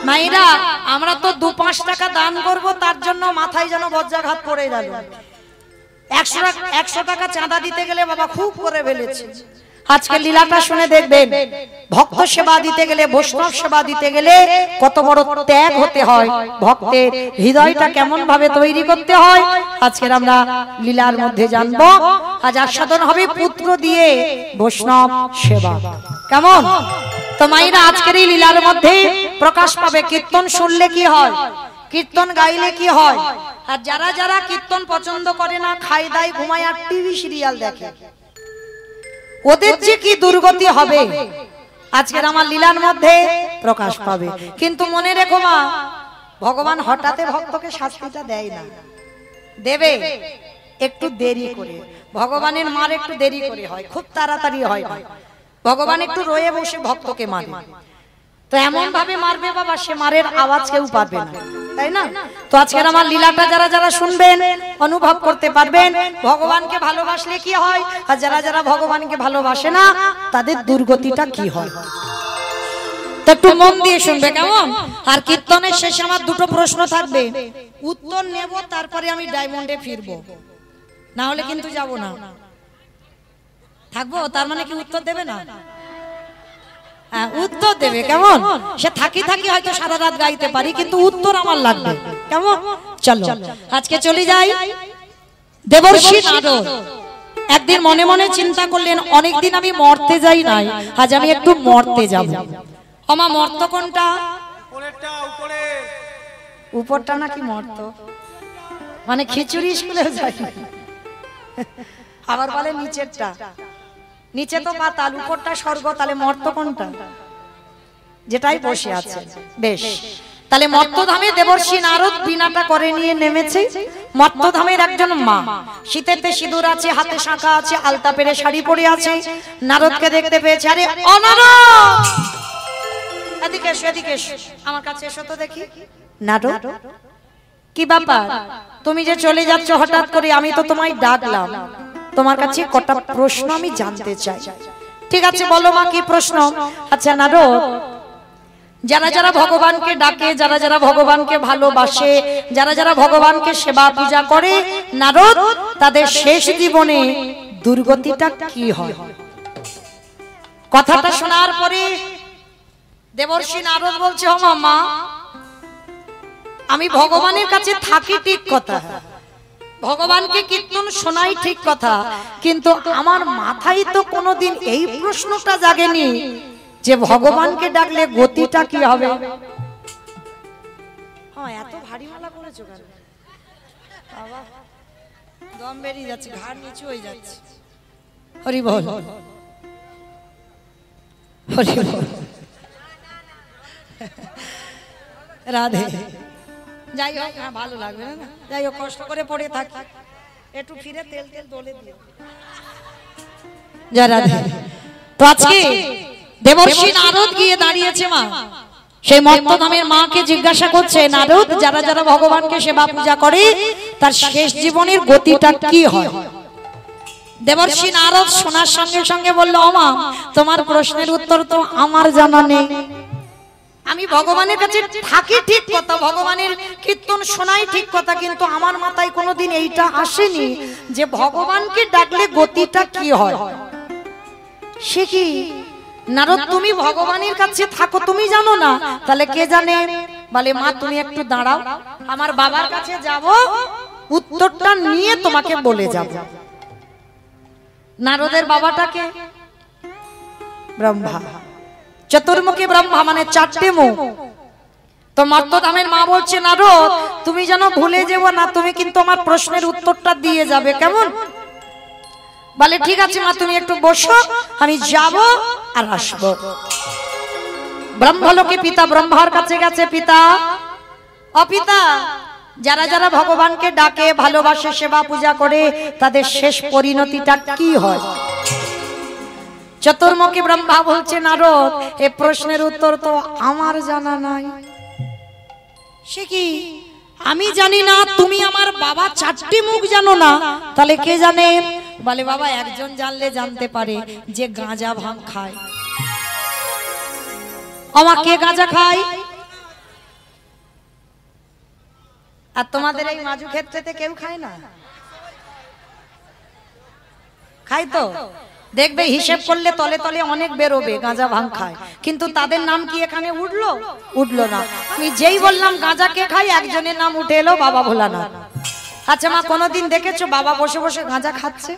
মাইরা আমরা তো 2-5 টাকা দান করব, তার জন্য মাথায় যেন বজ্রাঘাত পড়ে গেল। 100 টাকা চাঁদা দিতে গেলে বাবা খুব করে ফেলেছে। আজকে লীলাটা শুনে দেখবেন, ভক্ত সেবা দিতে গেলে, বৈষ্ণব সেবা দিতে গেলে কত বড় ত্যাগ হতে হয়, ভক্তের হৃদয়টা কেমন ভাবে তৈরি করতে হয়, আজকের আমরা লীলার মধ্যে জানবো। আজ আস্বাদন হবে পুত্র দিয়ে বৈষ্ণব সেবা। কেমন? তো মায়েরা আজকের এই লীলার মধ্যে প্রকাশ পাবে। কীর্তন শুনলে কি হয়, কীর্তন গাইলে কি হয়। আর যারা যারা কীর্তন পছন্দ করে না, খাই দাই ঘুমায় আর টিভি সিরিয়াল দেখে, ওদের যে কি দুর্গতি হবে আজকের আমার লীলার মধ্যে প্রকাশ পাবে। কিন্তু মনে রেখো মা, ভগবান হঠাৎ ভক্তকে শাস্তিটা দেয় না, দেবে একটু দেরি করে। ভগবানের মার একটু দেরি করে হয়, খুব তাড়াতাড়ি হয় না। ভগবান একটু রয়ে বসে ভক্তকে মারে। তো এমন ভাবে মারবে বাবা, সে মারের আওয়াজ কেউ পাবে না, তাই না? তো আজকের আমার লীলাটা যারা যারা শুনবেন অনুভব করতে পারবেন ভগবানকে ভালোবাসলে কি হয়, আর যারা যারা ভগবানকে ভালোবাসে না তাদের দুর্গতিটা কি হয়। তো একটু মন দিয়ে শুনবে, কেমন? আর কীর্তনের শেষে আমার দুটো প্রশ্ন থাকবে, উত্তর নেব, তারপরে আমি ডায়মন্ডে ফিরবো, না হলে কিন্তু যাব না। থাকবো তার মানে কি উত্তর দেবে না? উত্তর দেবে, কেমন? সে থাকি থাকি হয়তো সারা রাত গাইতে পারি, কিন্তু উত্তর আমার লাগবে, কেমন? চলো আজকে চলে যাই। দেবর্ষি নারদ একদিন মনে মনে চিন্তা করলেন, অনেকদিন আমি মরতে যাই নাই, আজ আমি একটু মরতে যাব। আমা মর্ত কোনটা? উপরটা নাকি মর্ত? মানে খিচুড়ি স্কুলে যাই, আবার বলে নিচেরটা। নিচে তো পাতাল, উপরটা স্বর্গ, তাহলে মর্ত কোনটা? যেটাই বসে আছে। বেশ, তাহলে মর্তধামে দেবর্ষি নারদ বিনাটা করে নিয়ে নেমেছে। মর্তধামের একজন মা, শীতেতে সিঁদুর আছে, হাতে শাঁখা আছে, আলতা পেরে শাড়ি পরে আছে। নারদকে দেখতে পেয়েছে, আরে অনারদ, এদিকে এসো, এদিকে এসো, আমার কাছে এসো তো দেখি। নারদ, কি ব্যাপার? তুমি যে চলে যাচ্ছ হঠাৎ করে, আমি তো তোমায় ডাকলাম, তোমার কাছে কটা প্রশ্ন আমি জানতে চাই। ঠিক আছে বলো মা, কি প্রশ্ন? আচ্ছা নারদ, যারা যারা ভগবানকে ডাকে, যারা যারা ভগবানকে ভালোবাসে, যারা যারা ভগবানকে সেবা পূজা করে, নারদ, তাদের শেষ জীবনে দুর্গতিটা কি হয়? কথাটা শোনার পরে দেবর্ষি নারদ বলছে, ও মা, আমি ভগবানের কাছে থাকি ঠিক কথা, ভগবানকে কীর্তন শোনাই ঠিক কথা, কিন্তু আমার মাথায় তো কোনোদিন এই প্রশ্নটা জাগেনি যে ভগবানকে ডাকলে গতিটা কি হবে। হ্যাঁ, এত ভারী মালা করেছো কেন বাবা? দম বেরিয়ে যাচ্ছে, ঘাড় নিচু হয়ে যাচ্ছে। হরি বল, হরি বল, রাধে। যাই হোক, হ্যাঁ ভালো লাগবে না, যাই হোক, কষ্ট করে পড়ে থাকি, একটু ফিরে তেল তেল দলে দিও। জয় রাধে। তো আজকে দেবর্ষি নারদ গিয়ে দাঁড়িয়েছে মা, সেই মর্তধামের মাকে জিজ্ঞাসা করছে, নারদ, যারা যারা ভগবানকে সেবা পূজা করে তার শেষ জীবনের গতিটা কি হয়? দেবর্ষি নারদ শোনার সঙ্গে সঙ্গে বলল, ও মা, তোমার প্রশ্নের উত্তর তো আমার জানা নেই। আমি ভগবানের কাছে থাকি ঠিক কথা, ভগবানের কীর্তন শোনাই ঠিক কথা, কিন্তু আমার মাথায় কোনোদিন এইটা আসেনি যে ভগবানকে ডাকলে গতিটা কি হয়। সে কি নারদ, তুমি ভগবানের কাছে থাকো, তুমি জানো না? তাহলে কে জানে? বলে, মা তুমি একটু দাঁড়াও, আমার বাবার কাছে যাব, উত্তরটা নিয়ে তোমাকে বলে যাব। নারদের বাবাটাকে ব্রহ্মা, চতুর্মুখী ব্রহ্মা, মানে 4টে মুখ। তো মর্তধামের মা বলছে, নারদ, তুমি যেন ভুলে যেও না, তুমি কিন্তু আমার প্রশ্নের উত্তরটা দিয়ে যাবে, কেমন? বলে, ঠিক আছে মা, তুমি একটু বসো, আমি যাব আর আসবো। ব্রহ্মলোকে পিতা ব্রহ্মার কাছে গেছে, পিতা, ও পিতা, যারা যারা ভগবানকে ডাকে, ভালোবাসে, সেবা পূজা করে, তাদের শেষ পরিণতিটা কি হয়? চতুর্মুখী ব্রহ্মা বলছে, নারদ, এই প্রশ্নের উত্তর তো আমার জানা নাই। সে কি, আমি জানি না? তুমি আমার বাবা 4টি মুখ জানো না, তাহলে কে জানে? বলে, বাবা একজন জানলে জানতে পারে, যে গাঁজা ভাঙ খায়। আমার কে গাঁজা খায়? আর তোমাদের এই মাজু ক্ষেত্রেতে কেউ খায় না? খায় তো? দেখবে হিসেব করলে তলে তলে অনেক বেরোবে গাঁজা ভাং খায়, কিন্তু তাদের নাম কি এখানে উঠলো? উঠলো না। আমি যেই বললাম গাঁজা কে খায়, একজনের নাম উঠে এলো, বাবা ভোলানাথ। আচ্ছা মা, কোনোদিন দেখেছো বাবা বসে বসে গাঁজা খাচ্ছে?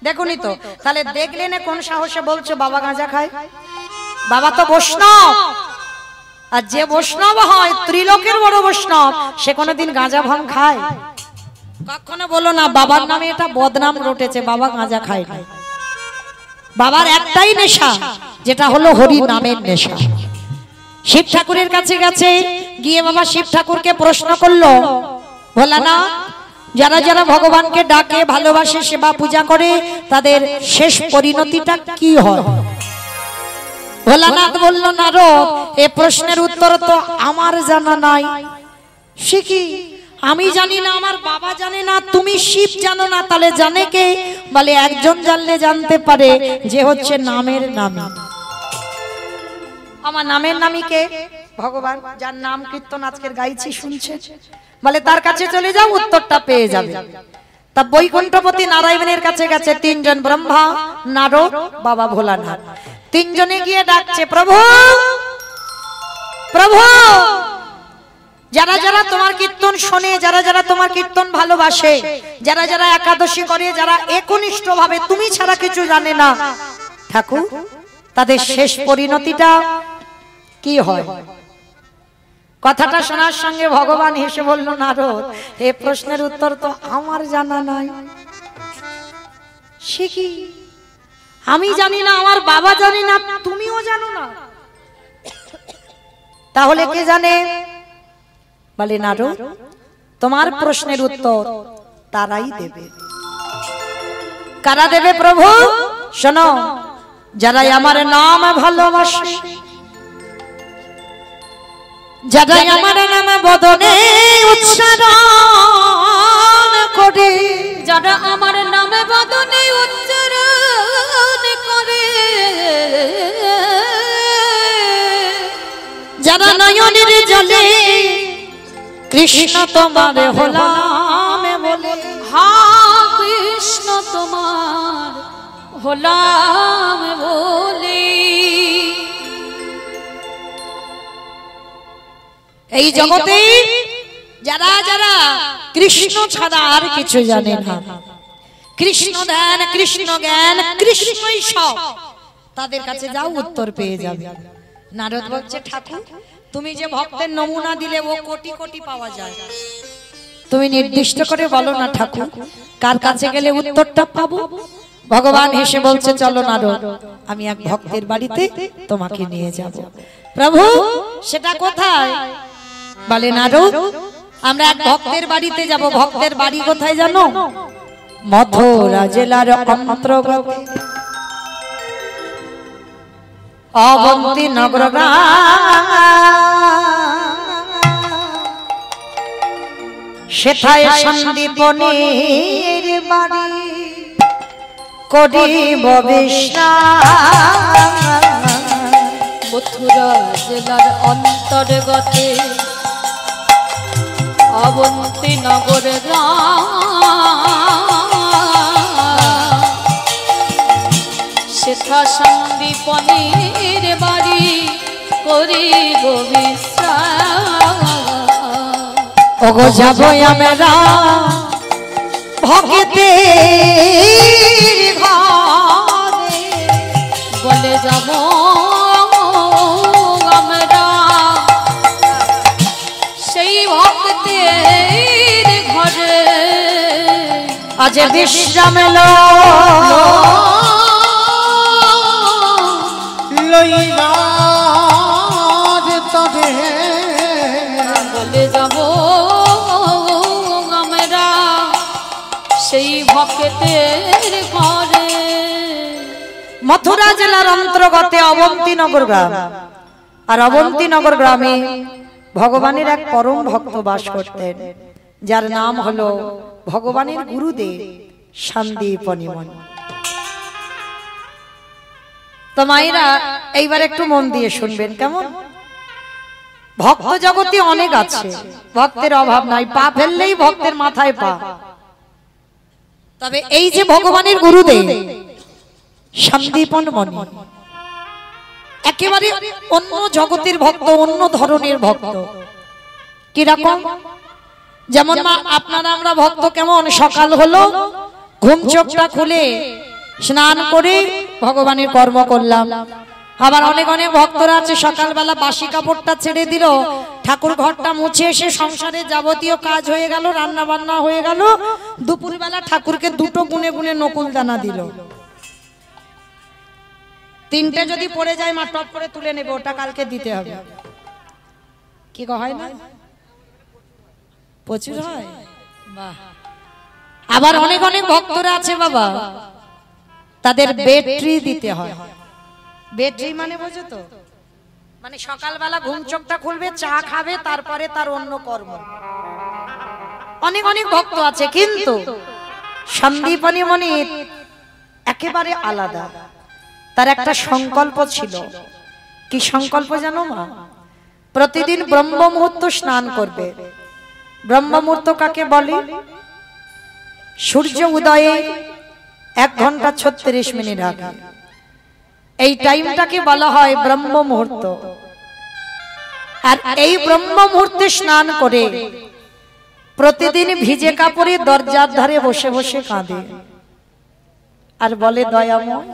দেখুনি তো? তাহলে দেখলে না কোন সাহসে বলছো বাবা গাঁজা খায়? বাবা তো বৈষ্ণব, আর যে বৈষ্ণব হয় ত্রিলোকের বড় বৈষ্ণব, সে কোনোদিন গাঁজা ভাং খায়? কখনো বলো না বাবার নামে এটা বদনাম রটেছে, বাবা গাঁজা খায় না। বাবার একটাই নেশা, যেটা হলো হরি নামের নেশা। শিব ঠাকুরের কাছে গেছে, গিয়ে বাবা শিব ঠাকুরকে প্রশ্ন করলো, ভোলানাথ, যারা যারা ভগবানকে ডাকে, ভালোবাসে, সেবা পূজা করে, তাদের শেষ পরিণতিটা কি হয়? ভোলানাথ বলল, নারদ, এ প্রশ্নের উত্তর তো আমার জানা নাই। শিখি, আমি জানি না, আমার বাবা জানে না, তুমি শিব জানো না, তাহলে জানে কে? বলে একজন জানলে জানতে পারে, যে হচ্ছে নামের নামী। আমার নামের নামী কে? ভগবান, যার নাম কীর্তন আজকের গাইছি শুনছে। বলে তার কাছে চলে যাও, উত্তরটা পেয়ে যাবে। তা বৈকুণ্ঠপতি নারায়ণের কাছে গেছে তিনজন, ব্রহ্মা, নারদ, বাবা ভোলানাথ। তিনজনে গিয়ে ডাকছে, প্রভু প্রভু, যারা যারা তোমার কীর্তন শোনে, যারা যারা তোমার কীর্তন ভালোবাসে, যারা যারা একাদশী করে, যারা একনিষ্ঠ ভাবে তুমি ছাড়া কিছু জানে না, ঠাকুর, তাদের শেষ পরিণতিটা কি হয়? কথাটা শোনার সঙ্গে ভগবান হেসে বলল, নারদ, এই প্রশ্নের উত্তর তো আমার জানা নাই। শিখি, আমি জানি না, আমার বাবা জানি না, তুমিও জানো না, তাহলে কে জানে? বলে নারদ, তোমার প্রশ্নের উত্তর তারাই দেবে। কারা দেবে প্রভু? শোনো, যারা আমার নাম ভালোবাসে, যারা আমার নাম বদনে উচ্চারণ করে, যারা আমার নামে বদনে উচ্চারণ করে, যারা নয়নের জলে কৃষ্ণ তোমার হলাম বলে, হা কৃষ্ণ তোমার হলাম বলে, এই জগতে যারা যারা কৃষ্ণ ছাড়া আর কিছু জানে না, কৃষ্ণ ধ্যান, কৃষ্ণ জ্ঞান, কৃষ্ণই সব, তাদের কাছে যাও, উত্তর পেয়ে যাবে। নারদ বলছে, ঠাকুর, তুমি যে ভক্তের নমুনা দিলে, ও কোটি কোটি পাওয়া যায়, তুমি নির্দিষ্ট করে বলো না ঠাকুর, কার কাছে গেলে উত্তরটা পাবো? ভগবান হেসে বলছে, চলো নারদ, আমি এক ভক্তের বাড়িতে তোমাকে নিয়ে যাব। প্রভু, সেটা কোথায়? বলে নারদ, আমরা এক ভক্তের বাড়িতে যাব। ভক্তের বাড়ি কোথায় জানো? মথুরা জেলার অন্তর্গত অবন্তী নগর সেথায় সন্দীপনের বাড়ি করিব বিশ্রাম। মথুরা জেলার অন্তর্গতে অবন্তী নগর সেথা সন্দীপনের বাড়ি করিব বিশ্রাম। ওগো যাবো আমরা ভক্তের ঘরে, বলে যাব আমরা সেই ভক্তের ঘরে, আজ বিশ্রাম লইবার তবে, বলে যাব আমরা সেই ভক্তের ঘরে। মথুরা জেলার অন্তর্গতে অবন্তী নগর গ্রাম, আর অবন্তী নগর গ্রামে ভগবানের এক পরম ভক্ত বাস করতেন, যার নাম হলো ভগবানের গুরুদেব সন্দীপনী মুনি। তো মায়েরা, এইবার একটু মন দিয়ে শুনবেন, কেমন? ভক্ত জগতে অনেক আছে, ভক্তের অভাব নাই, পা ফেললেই ভক্তের মাথায় পা। তবে এই যে ভগবানের গুরুদেব সন্দীপন মণি একেবারে অন্য জগতের ভক্ত, অন্য ধরনের ভক্ত। কিরকম? যেমন মা আপনারা আমরা ভক্ত কেমন, সকাল হলো ঘুম চোখটা খুলে স্নান করে ভগবানের কর্ম করলাম। আবার অনেক অনেক ভক্তরা আছে সকালবেলা বাসি কাপড়টা ছেড়ে দিল, ঠাকুর ঘরটা মুছে এসে সংসারের যাবতীয় কাজ হয়ে গেল, রান্না বান্না হয়ে গেল, দুপুরবেলা ঠাকুরকে দুটো গুনে গুনে নকুল দানা দিল। তিনটে যদি পড়ে যায় মা টপ করে তুলে নেবে, ওটা কালকে দিতে হবে। কি হয় না? প্রচুর হয়। বাহ। আবার অনেক অনেক ভক্তরা আছে বাবা, তাদের ব্যাটারি দিতে হয়। ব্যাটারি মানে বোঝো তো, মানে সকালবেলা ঘুম চোখটা খুলবে, চা খাবে, তারপরে তার অন্য কর্ম। অনেক অনেক ভক্ত আছে, কিন্তু সন্দীপনী মণি একেবারে আলাদা। তার একটা সংকল্প ছিল। কি সংকল্প জানো মা? প্রতিদিন ব্রহ্ম মুহূর্ত স্নান করবে। ব্রহ্ম মুহূর্ত কাকে বলে? সূর্য উদয়ে 1 ঘন্টা 36 মিনিট আগে এই টাইমটাকে বলা হয় ব্রহ্ম মুহূর্ত। আর এই ব্রহ্ম মুহূর্তে স্নান করে প্রতিদিন ভিজে কাপড়ে দরজার ধারে বসে বসে কাঁদে আর বলে, দয়াময়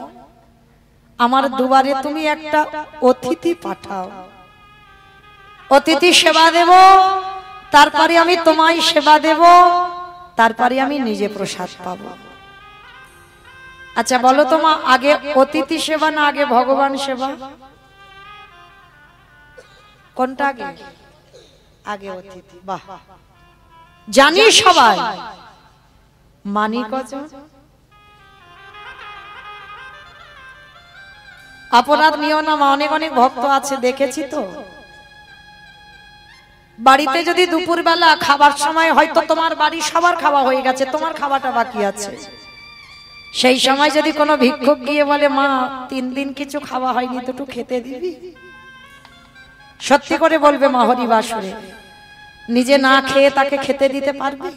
আমার দুয়ারে তুমি একটা অতিথি পাঠাও, অতিথি সেবা দেব, তারপরে আমি তোমায় সেবা দেব, তারপরে আমি নিজে প্রসাদ পাব। আচ্ছা বলো তো মা, আগে অতিথি সেবা না আগে ভগবান সেবা? কোনটা আগে? আগে অতিথি। বাহ, জানি সবাই, মানি কজন? অপরাধ নিও না মা, অনেক অনেক ভক্ত আছে দেখেছি তো। বাড়িতে যদি দুপুরবেলা খাবার সময় হয়তো তোমার বাড়ি সবার খাওয়া হয়ে গেছে, তোমার খাওয়াটা বাকি আছে, সেই সময় যদি কোনো ভিক্ষুক গিয়ে বলে, মা 3 দিন কিছু খাওয়া হয়নি, তো একটু খেতে দিবি? সত্যি করে বলবে মা হরিবাসরে, নিজে না খেয়ে তাকে খেতে দিতে পারবে?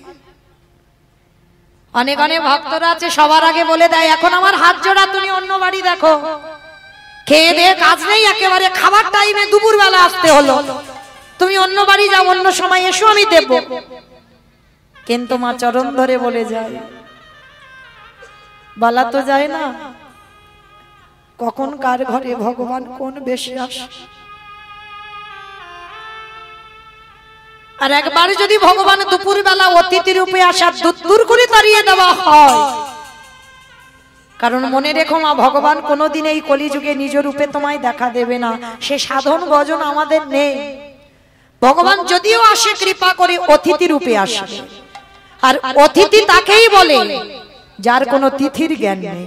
অনেক অনেক ভক্তরা আছে সবার আগে বলে দেয়, এখন আমার হাত জোড়া, তুমি অন্য বাড়ি দেখো, খেয়ে দিয়ে কাজ নেই, একেবারে খাবার টাইমে দুপুরবেলা আসতে হলো, তুমি অন্য বাড়ি যাও, অন্য সময় এসো, আমি দেব। কিন্তু মা চরণ ধরে বলে যায়, বলা তো যায় না কখন কার ঘরে ভগবান কোন বেশে আসে। আর একবার যদি ভগবান দুপুরবেলা অতিথি রূপে আসা দূর করে তাড়িয়ে দেওয়া হয়, কারণ মনে রেখো মা, ভগবান কোনোদিন এই কলিযুগে নিজ রূপে তোমায় দেখা দেবে না, সে সাধন ভজন আমাদের নেই। ভগবান যদিও আসে কৃপা করে অতিথি রূপে আসে, আর অতিথি তাকেই বলে যার কোনো তিথির জ্ঞান নেই।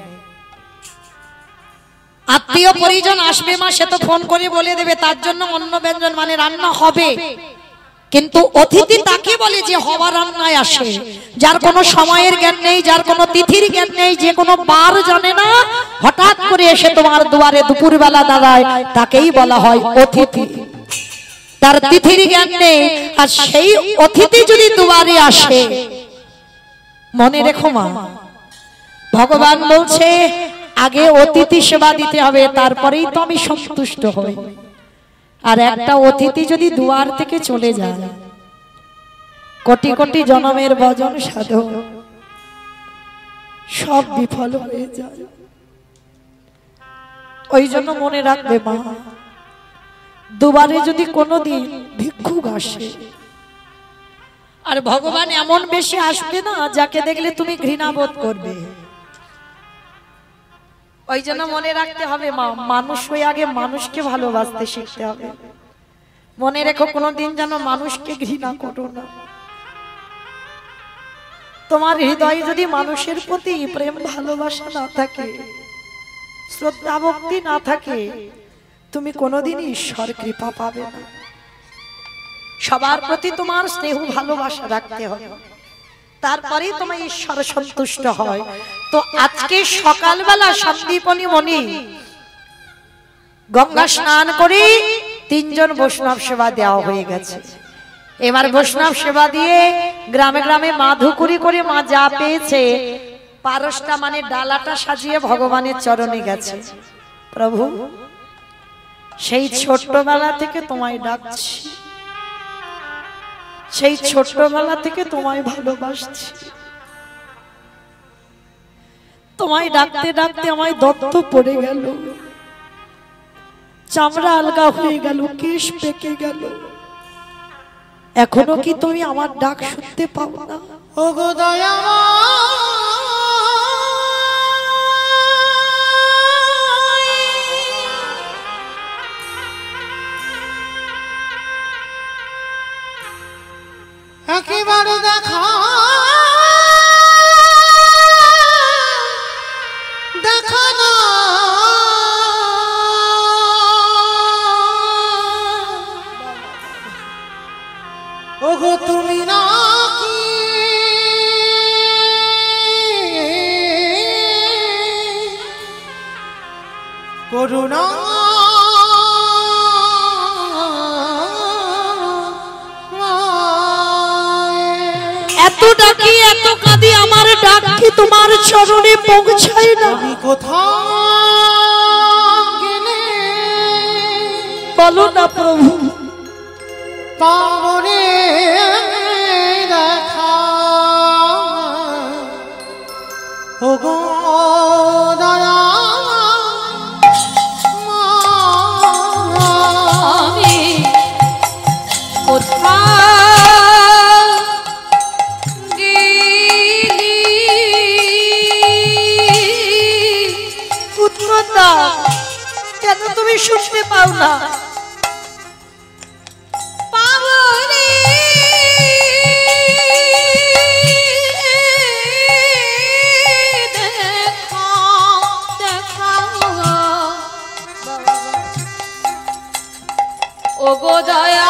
আত্মীয় পরিজন আসবে মা, সে তো ফোন করে বলে দেবে, তার জন্য অন্য ব্যঞ্জন মানে রান্না হবে, কিন্তু অতিথি তাকে বলে যে হওয়া রান্নায় আসে, যার কোনো সময়ের জ্ঞান নেই, যার কোনো তিথির জ্ঞান নেই, যে কোনো বার জানে না, হঠাৎ করে এসে তোমার দুয়ারে দুপুরবেলা দাঁড়ায়, তাকেই বলা হয় অতিথি। তার তিথির জ্ঞান নেই, আর সেই অতিথি যদি দুয়ারে আসে, মনে রেখো মা, ভগবান বলছে আগে অতিথি সেবা দিতে হবে, তারপরেই তো আমি সন্তুষ্ট হই। আর একটা অতিথি যদি দুয়ার থেকে চলে যায়, কোটি কোটি জনমের ভজন সাধন সব বিফল হয়ে যায়। ওই জন্য মনে রাখবে মা, দুবারে যদি কোনোদিন ভিক্ষুক আসে, আর ভগবান এমন বেশি আসবে না যাকে দেখলে তুমি ঘৃণা বোধ করবে। ওই জন্য মনে রাখতে হবে মা, মানুষ হয়ে আগে মানুষকে ভালোবাসতে শিখতে হবে। মনে রেখো, কোনোদিন যেন মানুষকে ঘৃণা করো না। তোমার হৃদয়ে যদি মানুষের প্রতি প্রেম ভালোবাসা না থাকে, শ্রদ্ধা ভক্তি না থাকে, তুমি কোনোদিন ঈশ্বর কৃপা পাবে না। সবার প্রতি তোমার স্নেহ ভালোবাসা রাখতে হবে, তারপরেই তোমার ঈশ্বর সন্তুষ্ট হয়। তো আজকে সকালবেলা সন্দীপনী মণি গঙ্গা স্নান করে তিনজন বৈষ্ণব সেবা দেওয়া হয়ে গেছে। এবার বৈষ্ণব সেবা দিয়ে গ্রামে গ্রামে মা ধুকুরি করে মা যা পেয়েছে পারসটা মানে ডালাটা সাজিয়ে ভগবানের চরণে গেছে। প্রভু, সেই ছোট্টবেলা থেকে তোমায় ডাকছি, সেই ছোট্টবেলা থেকে তোমায় ভালোবাসছি। তোমায় ডাকতে ডাকতে আমায় দত্ত পড়ে গেল, চামড়া আলগা হয়ে গেল, কেশ পেকে গেল। এখনো কি তুমি আমার ডাক শুনতে পাও না? ও গো দয়াময়, একেবারে দেখা দেখা না, ওগো তুমি নাকি করুণা এত ডাকি এত কাঁদি, আমার ডাক কি তোমার চরণে পৌঁছায় না? তুমি কোথাও গেলে বলো না প্রভু। পাবনে দেখা, ও গো আমি কোথাও গেলি, উত্তর দাও, কেন তুমি শুনতে পাও না? পাবনে দেখা, দেখা ও গো দয়া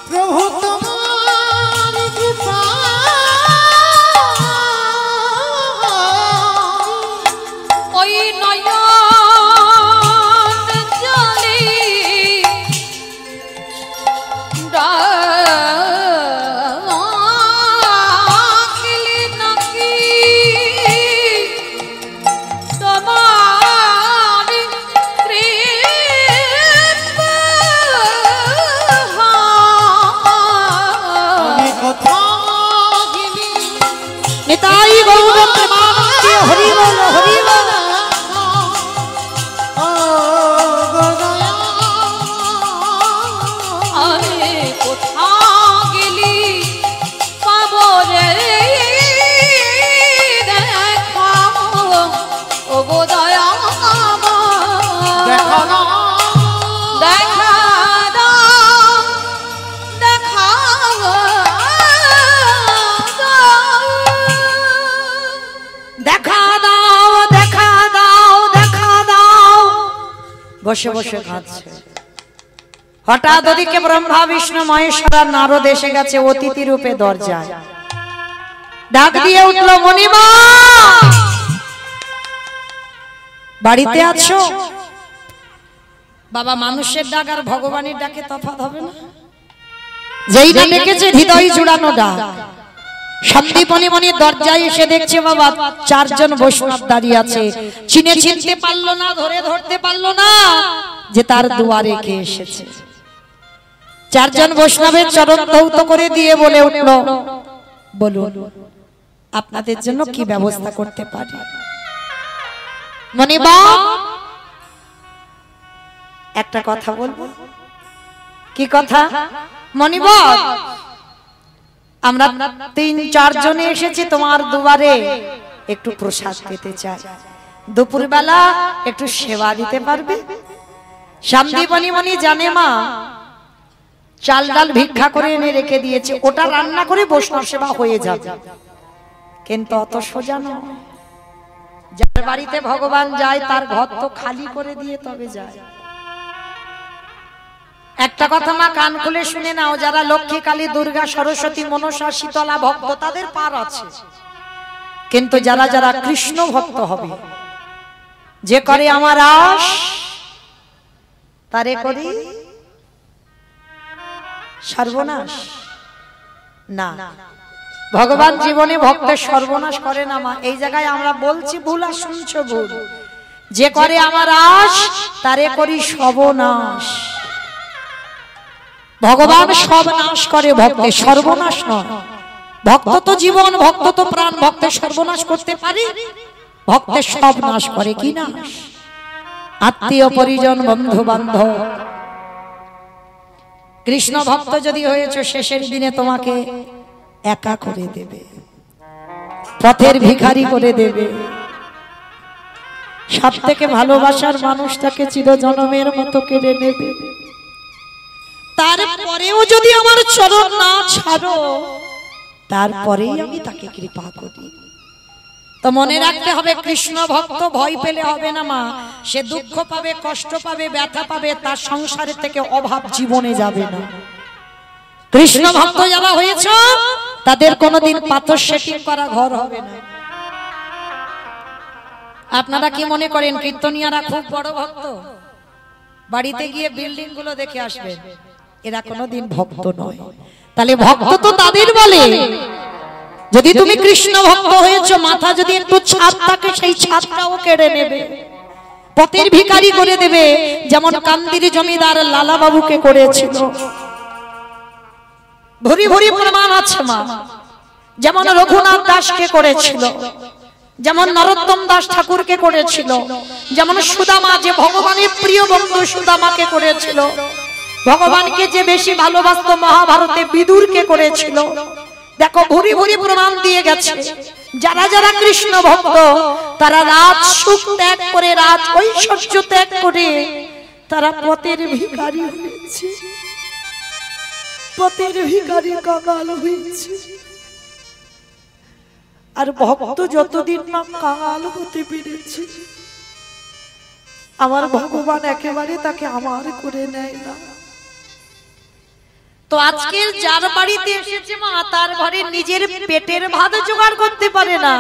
প্রভু তোমার কৃপা, ওই নয়ন জলে ডাকলি নাকি তোমার কৃপা, আমি কোথাও গেলি নিতাই গৌর প্রেমানন্দে হরি বল হরি বল। ও গো দয়া, আরে কোথাও গেলি পাবো রে দেখা, ও গো দয়া দেখা না, দেখা দাও, দেখা দেখা দাও, দেখা দাও, দেখা দাও। বসে বসে খাচ্ছে। হঠাৎ ওদিকে ব্রহ্মা বিষ্ণু মহেশ্বর আর নারদ এসে গেছে অতিথি রূপে দরজায়। ডাক দিয়ে উঠল, মণিমা বাড়িতে আছো? বাবা, মানুষের ডাক আর ভগবানের ডাকে তফাৎ হবে না? যেইটা ডেকেছে হৃদয় জুড়ানো ডাক। সন্দীপনী মণির দরজায় এসে দেখছে বাবা চারজন বৈষ্ণব দাঁড়িয়ে আছে। চিনতে পারলো না, ধরতে পারলো না যে তার দুয়ারে কে এসেছে। চারজন বৈষ্ণবের চরণ ধৌত করে দিয়ে বলে উঠল, বলুন আপনাদের জন্য কি ব্যবস্থা করতে পারি? মণিবা, একটা কথা বলবো। কি কথা? মণিবা, আমরা 3-4 জনে এসেছি তোমার দুয়ারে, একটু প্রসাদ পেতে চাই। দুপুরবেলা একটু সেবা দিতে পারবে? সন্দীপনী মণি জানে মা চাল ডাল ভিক্ষা করে এনে রেখে দিয়েছে, ওটা রান্না করে বৈষ্ণব সেবা হয়ে যাবে, কিন্তু অত সোজা নয়। বাড়িতে ভগবান যায় তার ঘর তো খালি করে দিয়ে তবে যায়। একটা কথা মা কান খুলে শুনে নাও, যারা লক্ষ্মী, কালী, দুর্গা, সরস্বতী, মনসা, শীতলা ভক্ত তাদের পার আছে, কিন্তু যারা যারা কৃষ্ণ ভক্ত হবে, যে করে আমার আশ তারে করি সর্বনাশ না। ভগবান জীবনে ভক্তের সর্বনাশ করে না মা। এই জায়গায় আমরা বলছি ভুল আর শুনছো ভুল। যে করে আমার আশ তারে করি সর্বনাশ। ভগবান সব নাশ করে, ভক্তের সর্বনাশ নয়। ভক্ত তো জীবন, ভক্ত তো প্রাণ, ভক্তের সর্বনাশ করতে পারে? ভক্তের সব নাশ করে কি না? আত্মীয় পরিজন, বন্ধু বান্ধব। কৃষ্ণ ভক্ত যদি হয়েছে, শেষের দিনে তোমাকে একা করে দেবে, পথের ভিখারি করে দেবে। সব থেকে ভালোবাসার মানুষটাকে চিরজনমের মতো কেড়ে নেবে। তারপরেও যদি আমার চরণ না ছাড়ো, তারপরেই আমি তাকে কৃপা করি। তো মনে রাখতে হবে, কৃষ্ণ ভক্ত ভয় পেলে হবে না মা। সে দুঃখ পাবে, কষ্ট পাবে, ব্যথা পাবে, তার সংসারে থেকে অভাব জীবনে যাবে না। কৃষ্ণ ভক্ত যারা হয়েছে তাদের কোনোদিন পাথর সেটিং করা ঘর হবে না। আপনারা কি মনে করেন কীর্তনিয়ারা খুব বড় ভক্ত? বাড়িতে গিয়ে বিল্ডিং গুলো দেখে আসবেন, এরা কোনোদিন ভক্ত নয়। তাহলে ভক্ত তো তাদের বলে, যদি তুমি কৃষ্ণ ভক্ত হয়েছো, মাথা যদি একটু ছাদ থাকে সেই ছাদটাও কেড়ে নেবে, পথের ভিখারি করে দেবে, যেমন কান্দির জমিদার লালা বাবুকে করেছিল। ভরি ভরি প্রমাণ আছে মা। যেমন রঘুনাথ দাসকে করেছিল, যেমন নরোত্তম দাস ঠাকুরকে করেছিল, যেমন সুদামা, যে ভগবানের প্রিয় বন্ধু সুদামাকে করেছিল। ভগবানকে যে বেশি ভালোবাসত মহাভারতে বিদুরকে করেছিল। দেখো ভরি ভরি প্রমাণ দিয়ে গেছে। যারা যারা কৃষ্ণ ভক্ত তারা রাজ সুখ ত্যাগ করে, রাজ ঐশ্বর্য ত্যাগ করে তারা পথের ভিখারি হয়েছে, পথের ভিখারি কাঙাল হয়েছে। আর ভক্ত যতদিন না কাঙাল হতে পেরেছে, আমার ভগবান একেবারে তাকে আমার করে নেয় না। তো আজকের যার বাড়িতে এসেছে মা, তার ঘরে নিজের পেটের ভাত জোগাড় করতে পারে না,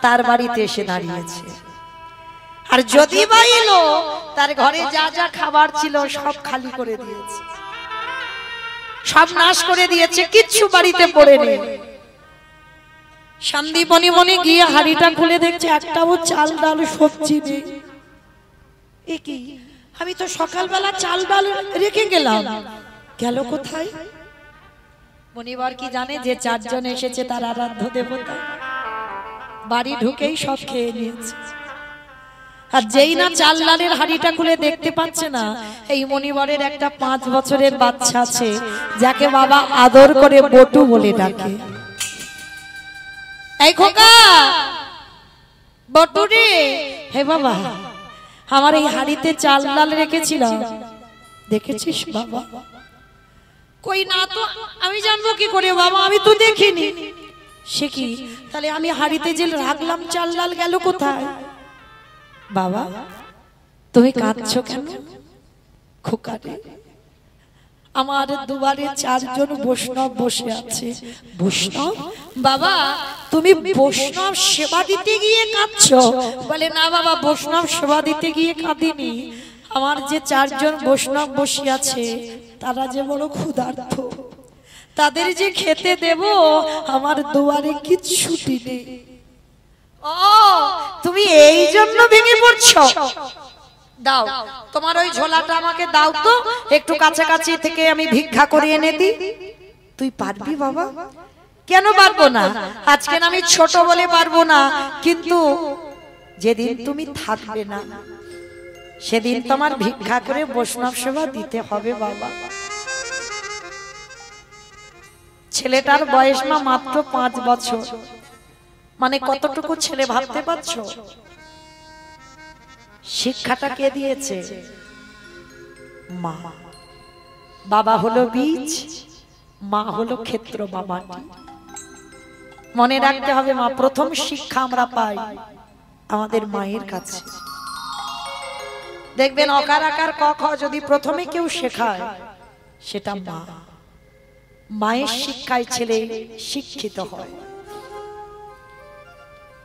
তার বাড়িতে এসে দাঁড়িয়েছে। আর যদি বা এলো, তার ঘরে যা যা খাবার ছিল সব খালি করে দিয়েছে, সব নাশ করে দিয়েছে, কিচ্ছু বাড়িতে পড়ে নেই। সন্দীপনি মনে গিয়ে হাড়িটা খুলে দেখছে একটাও চাল ডাল সবজি নেই। এ কি, আমি তো সকালবেলা চাল ডাল রেখে গেলাম, গেল কোথায়? মনিবার কি জানে যে চারজন এসেছে তার আরাধ্য দেবতা, বাড়ি ঢুকেই সব খেয়ে নিয়েছে। আর যেই না চাল ডালের হাড়িটা খুলে দেখতে পাচ্ছে না, এই মনিবরের একটা 5 বছরের বাচ্চা আছে, যাকে বাবা আদর করে বটু বলে ডাকে। এই খোকা, বটু রে, হে বাবা, আমার এই হাড়িতে চাল ডাল রেখেছিলাম, দেখেছিস বাবা? কই না তো, আমি জানবো কি করে বাবা, আমি তো দেখিনি। সে কি, তাহলে আমি হাড়িতে যে রাখলাম চাল ডাল গেল কোথায়? বাবা তুমি কাঁদছো কেন? খোকা রে, আমার দুয়ারে 4 জন বৈষ্ণব বসে আছে। বৈষ্ণব? বাবা তুমি বৈষ্ণব সেবা দিতে গিয়ে কাঁদছো? বলে না বাবা, বৈষ্ণব সেবা দিতে গিয়ে কাঁদিনি, আমার যে 4 জন বৈষ্ণব বসে আছে তারা যে বড় ক্ষুধার্ত, তাদের যে খেতে দেব আমার দুয়ারে কিচ্ছুটি নেই। ও তুমি এই জন্য ভেঙে পড়ছো? দাও তোমার ওই ঝোলাটা আমাকে দাও তো, একটু কাছাকাছি থেকে আমি ভিক্ষা করে এনে দিই। তুই পারবি বাবা? কেন পারবো না? আজকে আমি ছোট বলে পারবো না, কিন্তু যেদিন তুমি থাকবে না সেদিন তোমার ভিক্ষা করে বৈষ্ণব সেবা দিতে হবে বাবা। ছেলেটার বয়স মা মাত্র 5 বছর, মানে কতটুকু ছেলে ভাবতে পারছো? শিক্ষাটা কে দিয়েছে? মা। বাবা হলো বীজ, মা হলো ক্ষেত্র বাবা। মনে রাখতে হবে মা, প্রথম শিক্ষা আমরা পাই আমাদের মায়ের কাছে। দেখবেন অকার আকার ক খ যদি প্রথমে কেউ শেখায় সেটা মা। মায়ের শিক্ষায় ছেলে শিক্ষিত হয়।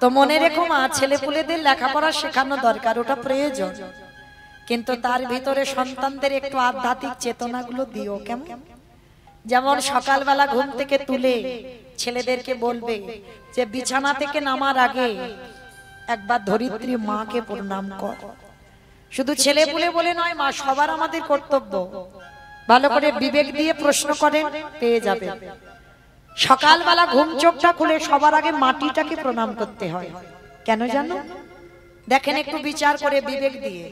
তো মনে রেখো মা, ছেলেপুলেদের লেখাপড়া শেখানো দরকার, ওটা প্রয়োজন, কিন্তু তার ভিতরে সন্তানদের একটু আধ্যাত্মিক চেতনাগুলো দিও। কেমন? যেমন সকালবেলা ঘুম থেকে তুলে ছেলেদেরকে বলবে যে বিছানা থেকে নামার আগে একবার ধরিত্রী মাকে প্রণাম কর। শুধু ছেলেপুলে বলে নয় মা, সবার আমাদের কর্তব্য। ভালো করে বিবেক দিয়ে প্রশ্ন করেন, পেয়ে যাবে। সকালবেলা ঘুম চোখটা খুলে সবার আগে মাটিটাকে প্রণাম করতে হয়। কেন জানো? দেখেন একটু বিচার করে বিবেক দিয়ে।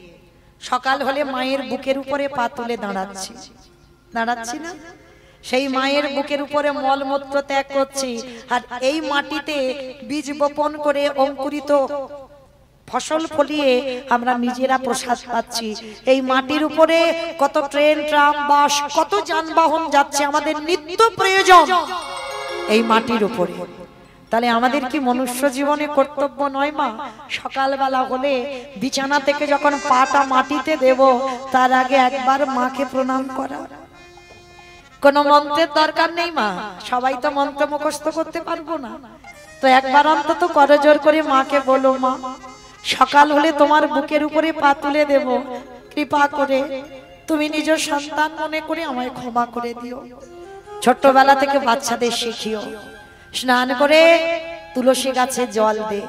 সকাল হলে মায়ের বুকের উপরে পা তুলে দাঁড়াচ্ছি না? সেই মায়ের বুকের উপরে মলমূত্র ত্যাগ করছি, আর এই মাটিতে বীজ বপন করে অঙ্কুরিত ফসল ফলিয়ে আমরা নিজেরা প্রসাদ পাচ্ছি। এই মাটির উপরে কত ট্রেন, ট্রাম, বাস, কত যানবাহন যাচ্ছে, আমাদের নিত্য প্রয়োজন এই মাটির উপরে। তাহলে আমাদের কি মনুষ্য জীবনে কর্তব্য নয় মা, সকালবেলা হলে বিছানা থেকে যখন পাটা মাটিতে দেব তার আগে একবার মাকে প্রণাম করা? কোনো মন্ত্রের দরকার নেই মা, সবাই তো মন্ত্র মুখস্থ করতে পারবো না, তো একবার অন্তত করজোর করে মাকে বলো, মা সকাল হলে তোমার বুকের উপরে পা তুলে দেব, কৃপা করে তুমি নিজ সন্তান মনে করে আমায় ক্ষমা করে দিও। ছোট্টবেলা থেকে বাচ্চাদের শিখিও, স্নান করে তুলসী গাছে জল দে,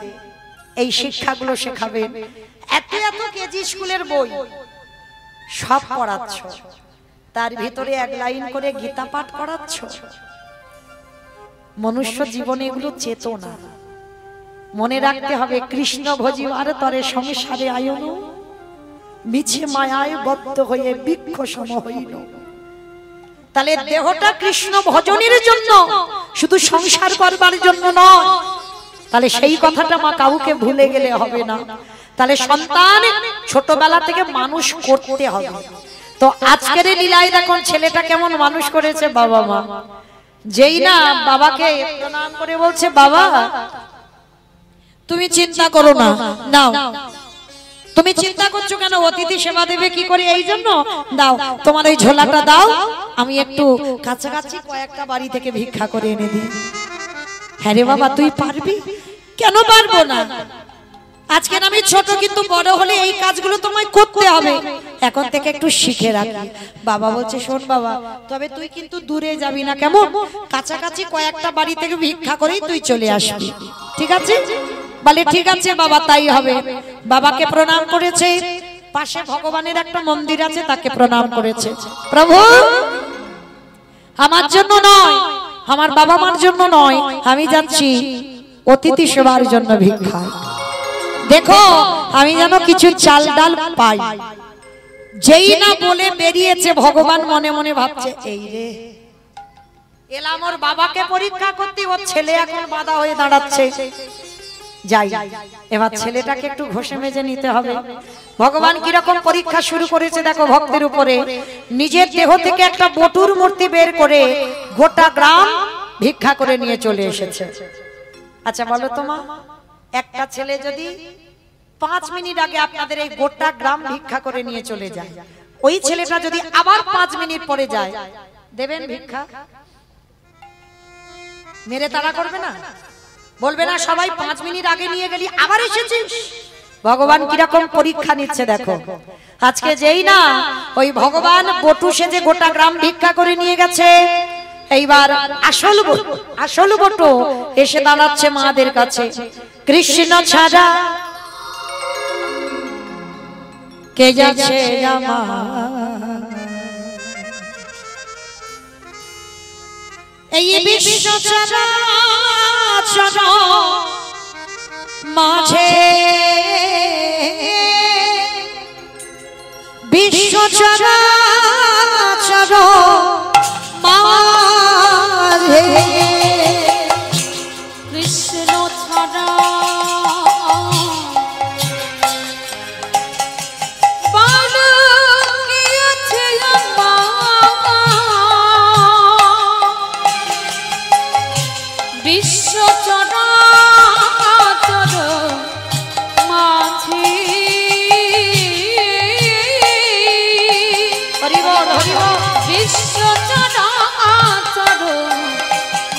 এই শিক্ষাগুলো শেখাবেন। এত এত কেজি স্কুলের বই সব পড়াচ্ছ, তার ভিতরে এক লাইন করে গীতা পাঠ করাচ্ছ। মনুষ্য জীবনে এগুলো চেতনা। মনে রাখতে হবে, কৃষ্ণ ভজিবার তরে সংসারে আয়ন, মিছে মায়ায় বদ্ধ হয়ে বৃক্ষ সম হইল। তাহলে দেহটা কৃষ্ণ ভজনের জন্য, শুধু সংসার করবার জন্য নয়। তাহলে সেই কথাটা মা কাউকে ভুলে গেলে হবে না। তাহলে সন্তান ছোটবেলা থেকে মানুষ করতে হবে। তো আজকের লীলায় দেখুন ছেলেটা কেমন মানুষ করেছে বাবা মা। যেই না বাবাকে প্রণাম করে বলছে, বাবা তুমি চিন্তা করো না, নাও। তুমি চিন্তা করছো কেন? অতিথি সেবা দেবে কি করে, এই জন্য দাও, তোমার এই ঝোলাটা দাও, আমি একটু কাছাকাছি কয়েকটা বাড়ি থেকে ভিক্ষা করে এনে দিই। হ্যাঁ রে বাবা, তুই পারবি? কেন পারবো না? আজকে আমি ছোট, কিন্তু বড় হলে এই কাজগুলো তোমায় করতে হবে, এখন থেকে একটু শিখে রাখি। বাবা বলছে, শোন বাবা, তবে তুই কিন্তু দূরে যাবি না, কেমন? কাছাকাছি কয়েকটা বাড়ি থেকে ভিক্ষা করেই তুই চলে আসবি, ঠিক আছে? বলে ঠিক আছে বাবা, তাই হবে। বাবাকে প্রণাম করেছে, পাশে ভগবানের একটা মন্দির আছে, তাকে প্রণাম করেছে। প্রভু, আমার জন্য নয়, আমার বাবা মার জন্য নয়, আমি যাচ্ছি অতিথি সেবার জন্য ভিক্ষা। দেখো আমি যেন কিছু চাল ডাল পাই। যেই না বলে বেরিয়েছে, ভগবান মনে মনে ভাবছে, এই রে এলাম ওর বাবাকে পরীক্ষা করতে, ওর ছেলে এখন বাধা হয়ে দাঁড়াচ্ছে। যাই, এবার ছেলেটাকে একটু ঘষে মেজে নিতে হবে। ভগবান কিরকম পরীক্ষা শুরু করেছে দেখো ভক্তের উপরে। নিজের দেহ থেকে একটা বটুর মূর্তি বের করে গোটা গ্রাম ভিক্ষা করে নিয়ে চলে এসেছে। আচ্ছা বলো তোমা, একটা ছেলে যদি 5 মিনিট আগে আপনাদের এই গোটা গ্রাম ভিক্ষা করে নিয়ে চলে যায়, ওই ছেলেটা যদি আবার 5 মিনিট পরে যায়, দেবেন ভিক্ষা? মেরে তাড়া করবে না? বলবে না সবাই 5 মিনিট আগে নিয়ে গেলি আবার এসেছিস? ভগবান কিরকম পরীক্ষা নিচ্ছে দেখো। আজকে যেই না ওই ভগবান বটু সেজে গোটা গ্রাম ভিক্ষা করে নিয়ে গেছে, এইবার আসল বটু এসে দাঁড়াচ্ছে মাদের কাছে। কৃষ্ণ ছাড়া কে যাচ্ছে আমার, এই বিশ্ব চরাচর মাঝে, বিশ্ব চরাচর মাঝে কৃষ্ণ ছাড়া বিশ্ব চরাচর বিশ্ব চরাচর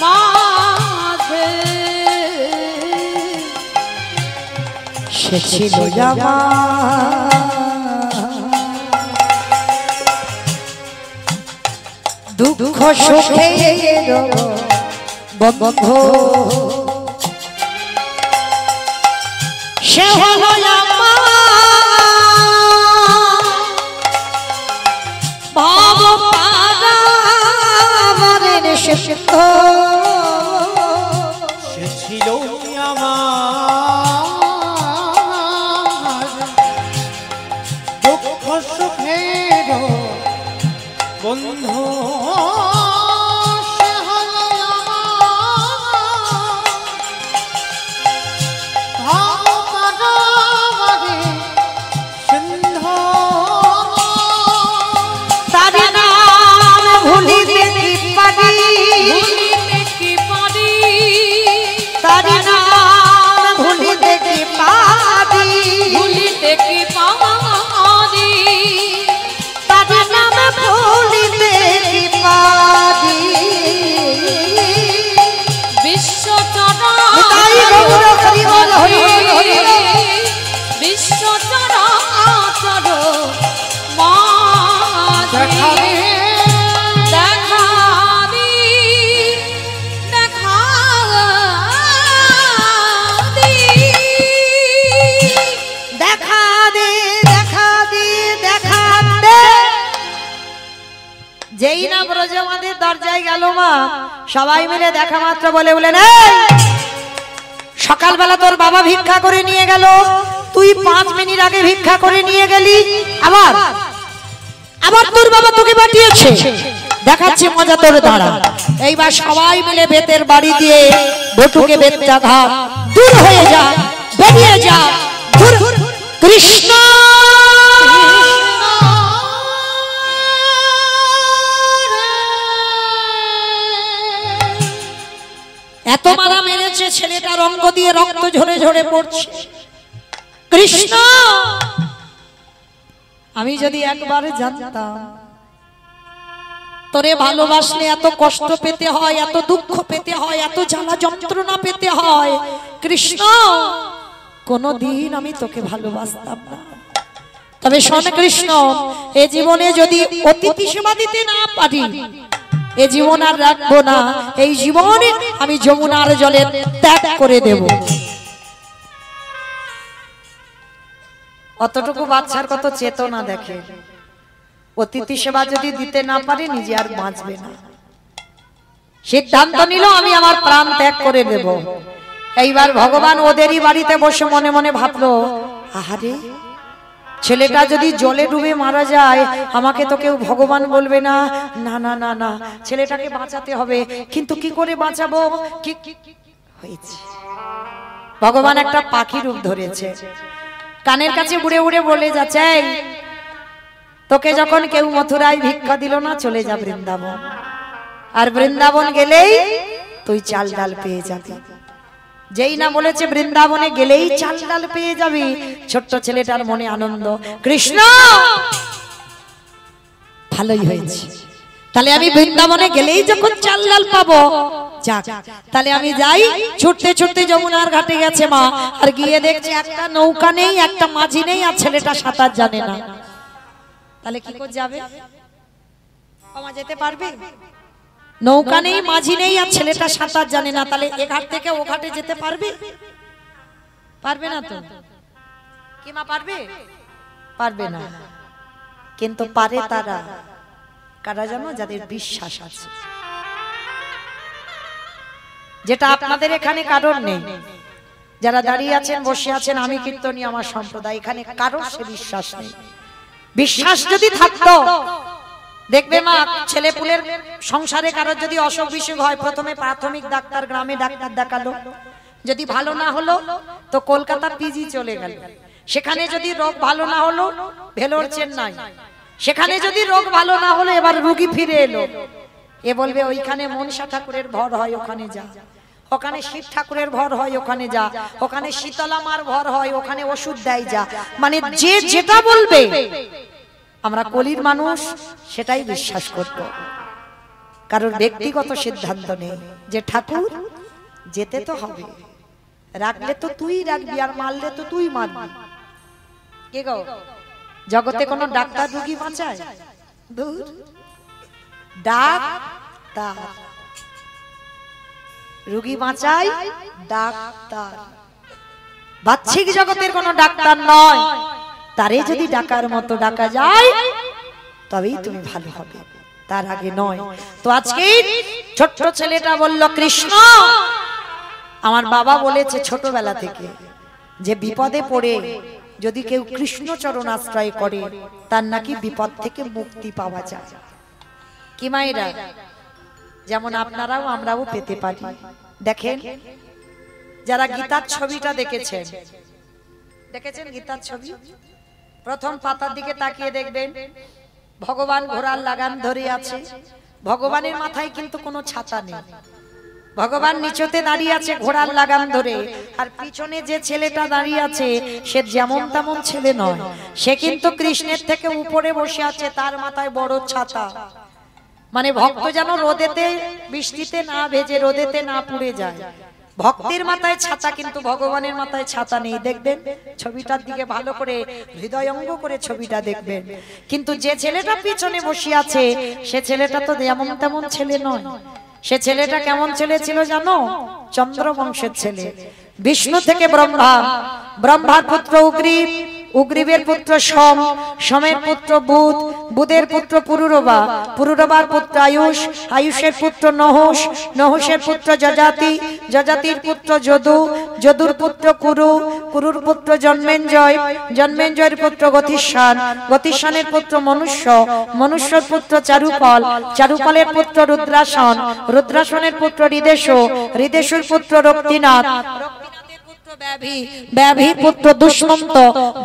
মাঝে সে ছিল আমার দুঃখ সুখের বন্ধু সে হলো আমার ভব পারাবারের শিষ্য সে ছিল আমার দুঃখ সুখের বন্ধু সে হলো আমার ভাবপারাবারের সিন্ধু তার নাম ভুলিতে কি পারি ভুলিতে কি পারি তার নাম ভুলিতে কি পারি ভুলিতে কি পারি তার নাম ভুলিতে কি পারি বিশ্ব তাই গৌর হরি বল হরি বল হরি বল। বিশ্ব চরাচর মাঝে দেখা দি দেখা দি দেখা দে দেখা দে দেখা দে যেই না ব্রজমাদের দরজায় গেল মা সবাই মিলে দেখা মাত্র বলে বলে না সকালবেলা তোর বাবা ভিক্ষা করে নিয়ে গেল তুই 5 মিনিট আগে ভিক্ষা করে নিয়ে গেলি আবার আবার তোর বাবা তোকে পাঠিয়েছে দেখাচ্ছে মজা তোর দাঁড়া এইবার সবাই মিলে বেতের বাড়ি দিয়ে বটুকে বেতটা ঘাট দূর হয়ে যা বেরিয়ে যা দূর কৃষ্ণ এত মারা মেরেছে ছেলেটার অঙ্গ দিয়ে রক্ত ঝরে ঝরে পড়ছে কৃষ্ণ আমি যদি একবার জানতাম তোরে ভালোবাসলে এত কষ্ট পেতে হয় এত দুঃখ পেতে হয় এত জ্বালা যন্ত্রণা পেতে হয় কৃষ্ণ কোনদিন আমি তোকে ভালোবাসতাম না তবে শোন কৃষ্ণ এ জীবনে যদি অতিথি সেবা দিতে না পারি এ জীবন আর রাখবো না এই জীবনে আমি যমুনার জলে ত্যাগ করে দেব অতটুকু বাচ্চার কত চেতনা দেখে অতিথি সেবা যদি দিতে না পারি নিজে আর বাঁচবে না সিদ্ধান্ত নিল আমি আমার প্রাণ ত্যাগ করে দেব এইবার ভগবান ওদেরই বাড়িতে বসে মনে মনে ভাবলো আহারে ছেলেটা যদি জলে ডুবে মারা যায় আমাকে তো কেউ ভগবান বলবে না না না না না ছেলেটাকে বাঁচাতে হবে কিন্তু কি করে বাঁচাবো কি হয়েছে ভগবান একটা পাখি রূপ ধরেছে কানের কাছে উড়ে উড়ে বলে যাচ্ছে তোকে যখন কেউ মথুরায় ভিক্ষা দিল না চলে যা বৃন্দাবন আর বৃন্দাবন গেলেই তুই চাল ডাল পেয়ে যাবি যেই না বলেছে বৃন্দাবনে গেলেই চাল ডাল পেয়ে যাবি ছোট্ট ছেলেটার মনে আনন্দ কৃষ্ণ ভালোই হয়েছে তাহলে আমি বৃন্দাবনে গেলেই যখন চাল ডাল পাবো যাক তাহলে আমি যাই ছুটতে ছুটতে যমুনার ঘাটে গেছে মা আর গিয়ে দেখছে একটা নৌকা নেই একটা মাঝি নেই আর ছেলেটা সাঁতার জানে না তাহলে কি করে যাবে মামা যেতে পারবে নৌকা নেই মাঝি নেই আর ছেলেটা সাঁতার জানে না তাহলে এ ঘাট থেকে ও ঘাটে যেতে পারবে পারবে না তো কি মা পারবে পারবে না কিন্তু পারে তারা কারা জানো যাদের বিশ্বাস আছে যেটা আপনাদের এখানে কারণ নেই যারা দাঁড়িয়ে আছেন বসে আছেন আমি কীর্তনী আমার সম্প্রদায় এখানে কারোর সে বিশ্বাস নেই বিশ্বাস যদি থাকতো দেখবে মা ছেলে পুলের সংসারে কারোর যদি অসুখ বিসুখ হয় প্রথমে প্রাথমিক ডাক্তার গ্রামে ডাক্তার দেখালো যদি ভালো না হলো তো কলকাতা পিজি চলে গেল সেখানে যদি রোগ ভালো না হলো ভেলোর চেন্নাই সেখানে যদি রোগ ভালো না হলো এবার রোগী ফিরে এলো এ বলবে ওইখানে মনসা ঠাকুরের ভর হয় ওখানে যা ওখানে শিব ঠাকুরের ভর হয় ওখানে যা ওখানে শীতলা মার ভর হয় ওখানে ওষুধ দেয় যা মানে যে যেটা বলবে আমরা কলির মানুষ সেটাই বিশ্বাস করব, কারণ ব্যক্তিগত সিদ্ধান্ত নেই যে ঠাকুর যেতে তো হবে, রাখলে তো তুই রাখবি আর মারলে তো তুই মারবি। কে গো, জগতে কোনো ডাক্তার রোগী বাঁচায়? দূর, ডাক্তার রোগী বাঁচায় ডাক্তার, বাহ্যিক জগতের কোনো ডাক্তার নয়। তারে যদি ডাকার মতো ডাকা যায় তবেই তুমি ভালো হবে, তার আগে নয়। তো আজকে ছোট্ট ছেলেটা বলল, কৃষ্ণ আমার বাবা বলেছে ছোটবেলা থেকে যে বিপদে পড়ে যদি কেউ কৃষ্ণ চরণ আশ্রয় করে তার নাকি বিপদ থেকে মুক্তি পাওয়া যায়। কি মায়েরা, যেমন আপনারাও আমরাও পেতে পারি। দেখেন, যারা গীতার ছবিটা দেখেছেন, দেখেছেন গীতার ছবি, প্রথম পাতার দিকে তাকিয়ে দেখবেন ভগবান ঘোড়ার লাগাম ধরে আছে। ভগবানের মাথায় কিন্তু কোনো ছাতা নেই, ভগবান নিচতে দাঁড়িয়ে আছে ঘোড়ার লাগাম ধরে। আর পিছনে যে ছেলেটা দাঁড়িয়ে আছে সে যেমন তেমন ছেলে নয়, সে কিন্তু কৃষ্ণের থেকে উপরে বসে আছে, তার মাথায় বড় ছাতা। মানে ভক্ত যেন রোদেতে বৃষ্টিতে না ভেজে, রোদেতে না পুড়ে যায়। ভক্তের মাথায় ছাতা, কিন্তু ভগবানের মাথায় ছাতা নেই। দেখবেন ছবিটার দিকে ভালো করে হৃদয়ঙ্গ করে ছবিটা দেখবেন। কিন্তু যে ছেলেটা পিছনে বসে আছে সে ছেলেটা তো যেমন তেমন ছেলে নয়। সে ছেলেটা কেমন ছেলে ছিল জানো? চন্দ্রবংশের ছেলে। বিষ্ণু থেকে ব্রহ্মা, ব্রহ্মার পুত্র উগ্রীব, উগ্রীবের পুত্র সোম, সোমের পুত্র বুধ, বুধের পুত্র পুরুরবা, পুরুরবার পুত্র আয়ুষ, আয়ুষের পুত্র নহুষ, নহুষের পুত্র যজাতি, যজাতির পুত্র যদু, যদুর পুত্র কুরু, কুরুর পুত্র জন্মেঞ্জয়, জন্মেঞ্জয়ের পুত্র গতিষ্ঠান, গতিষ্ঠানের পুত্র মনুষ্য, মনুষ্যর পুত্র চারুপাল, চারুপালের পুত্র রুদ্রাসন, রুদ্রাসনের পুত্র হৃদেশ, হৃদেশের পুত্র রক্তিনাথ, ব্যাভীর পুত্র দুষ্মন্ত,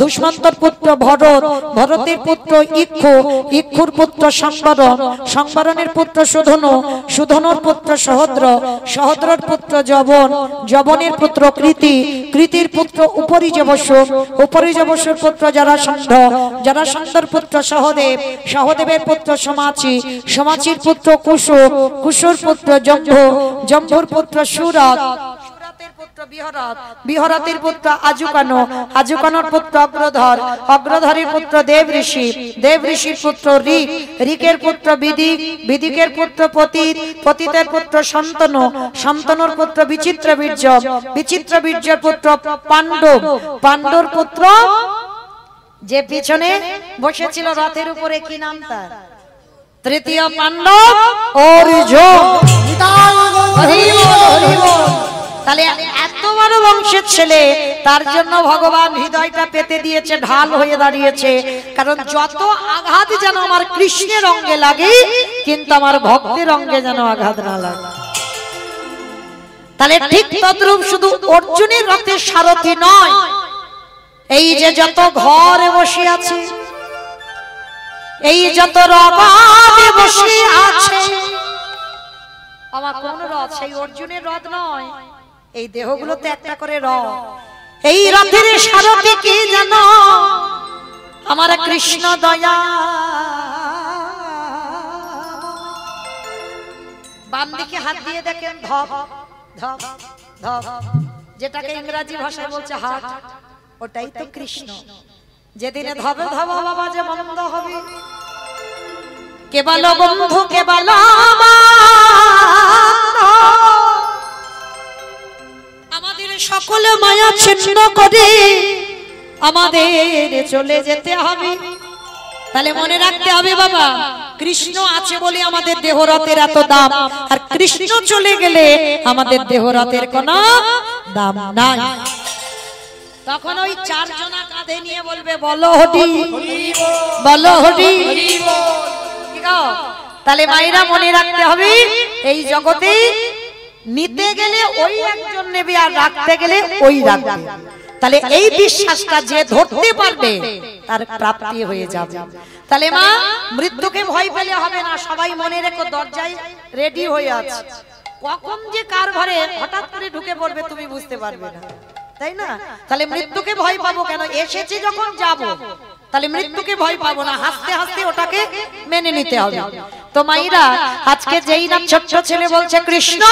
দুষ্মন্তর পুত্র ভরত, ভরতের পুত্র ইক্ষু, ইক্ষুর পুত্র সংবরণ, সংবরণের পুত্র সুধনু, সুধনুর পুত্র সহদ্র, সহদ্রর পুত্র যবন, যবনের পুত্র কৃতি, কৃতির পুত্র উপরিযবস, উপরিযবসের পুত্র জরাসন্ধ, জরাসন্ধর পুত্র সহদেব, সহদেবের পুত্র সমাচি, সমাচির পুত্র কুশু, কুশুর পুত্র জম্ভু, জম্ভুর পুত্র সুরত, বিহরতের পুত্র আজুকানো, আজুকানোর পুত্র অগ্রধর, অগ্রধরের পুত্র দেব ঋষি, দেব ঋষির পুত্র ঋক, ঋকের পুত্র বিদিক, বিদিকের পুত্র পতিত, পতিতের পুত্র শান্তনু, শান্তনুর পুত্র বিচিত্র বীর্য, বিচিত্র বীর্যের পুত্র পাণ্ডব, পাণ্ডুর পুত্র যে পিছনে বসেছিল রথের উপরে, কি নাম তার? তৃতীয় পাণ্ডব অর্জুন। তাহলে এত বড় বংশের ছেলে, তার জন্য ভগবান হৃদয়টা পেতে দিয়েছে, ঢাল হয়ে দাঁড়িয়েছে। কারণ যত আঘাত যেন আমার কৃষ্ণের অঙ্গে লাগে, কিন্তু আমার ভক্তের অঙ্গে যেন আঘাত না লাগে। তাহলে ঠিক তদ্রূপ শুধু অর্জুনের রথের সারথি নয়, এই যে যত ঘরে বসে আছে, এই যত রথে বসে আছে, আমার কোন রথ? সেই অর্জুনের রথ নয়, এই দেহগুলোতে একটা করে রথ। এই রথের সারথি কি জানো? আমার কৃষ্ণ দয়া। বাম দিকে হাত দিয়ে দেখেন, ধপ ধপ ধপ, যেটাকে ইংরেজি ভাষায় বলছে হার্ট, ওটাই তো কৃষ্ণ। যেদিনে ধবে ধব বাবা যে বন্ধ হবে, কেবল বন্ধু কেবল আমাদের সকল মায়া ছিন্ন করে আমাদের চলে যেতে হবে। তাহলে মনে রাখতে হবে বাবা, কৃষ্ণ আছে বলে আমাদের দেহরথের এত দাম, আর কৃষ্ণ চলে গেলে আমাদের দেহরথের কোনো দাম নাই। তখন ওই চারজনা কাঁধে নিয়ে বলবে, বলো হরি বলো হরি। তাহলে মায়েরা মনে রাখতে হবে, এই জগতে নিতে গেলে ওই একজন নেবে, আর রাখতে গেলে ওই রাখবে। তাহলে এই বিশ্বাসটা যে ধরতে পারবে তার প্রাপ্তি হয়ে যাবে। তাহলে মা, মৃত্যুকে ভয় পেলে হবে না, সবাই মনে রেখো দরজায় রেডি হয়ে আছে। কখন যে কার ঘরে হঠাৎ করে ঢুকে পড়বে তুমি বুঝতে পারবে না, তাই না? তাহলে মৃত্যুকে ভয় পাবো কেন? এসেছি যখন যাব, তাহলে মৃত্যুকে ভয় পাবো না, হাসতে হাসতে ওটাকে মেনে নিতে হবে। তো মাইরা আজকে যেই না ছোট্ট ছেলে বলছে কৃষ্ণ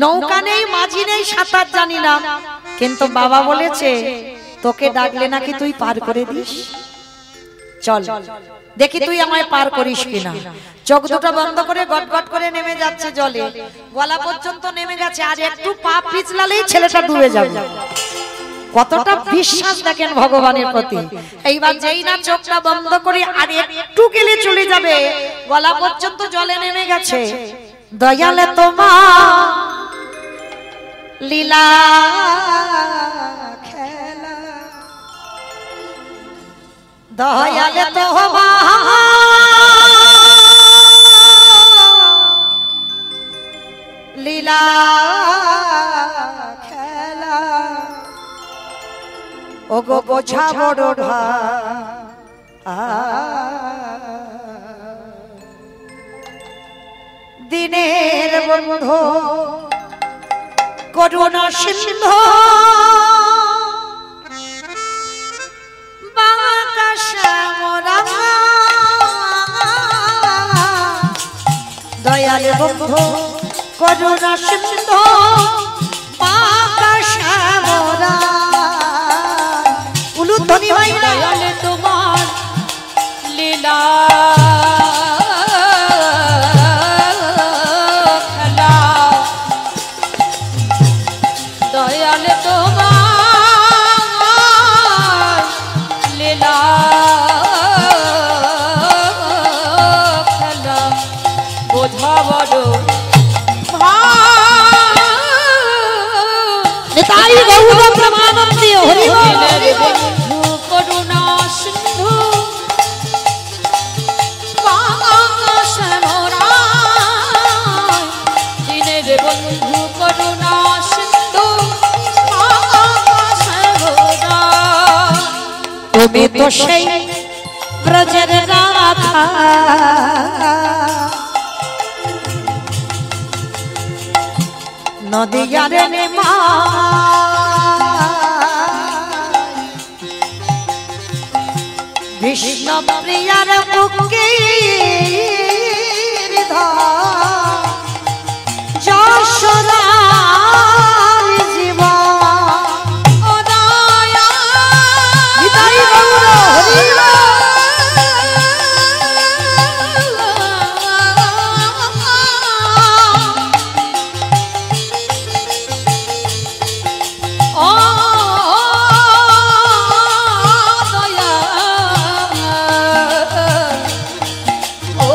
নৌকা নেই, মাঝি নেই, সাঁতার জানি না, কিন্তু বাবা বলেছে তোকে ডাকলে নাকি তুই পার করে দিস, চল দেখি তুই আমায় পার করিস কিনা। চোখ দুটো বন্ধ করে গটগট করে নেমে যাচ্ছে জলে, গলা পর্যন্ত নেমে গেছে, আর একটু পা পিছলালেই ছেলেটা ডুবে যাবে। কতটা বিশ্বাস দেখেন ভগবানের প্রতি। এইবার যেই না চোখটা বন্ধ করে আর একটু গেলে চলে যাবে, গলা পর্যন্ত জলে নেমে গেছে। দয়ালে তোমার লীলা খেলা, দয়ালে তোমার লীলা খেলা, ওগো বোঝা বড় দিনের বন্ধু করুণা সিন্ধু বাঁকা শ্যামরা, দয়াল বন্ধু করুণা সিন্ধু বাঁকা শ্যামরা। উলুধ্বনি মাইরা দয়ালে তোমার লীলা খেলা, দয়ালে তোমার লীলা খেলা, বোঝা বড় নিতাই গৌর প্রেমানন্দে হরি বল। বন্ধু করুণা সিন্ধু বাঁকা শ্যামরা, দিনের বন্ধু করুণা সিন্ধু বাঁকা শ্যামরা। তুমি তো সেই ব্রজের রাধা, নদিয়ার নেমা কৃষ্ণ প্রিয়ার বুকে যশোদার জীবন, ও দয়া নিতাই গৌর হরি বল। ও দয়া, ও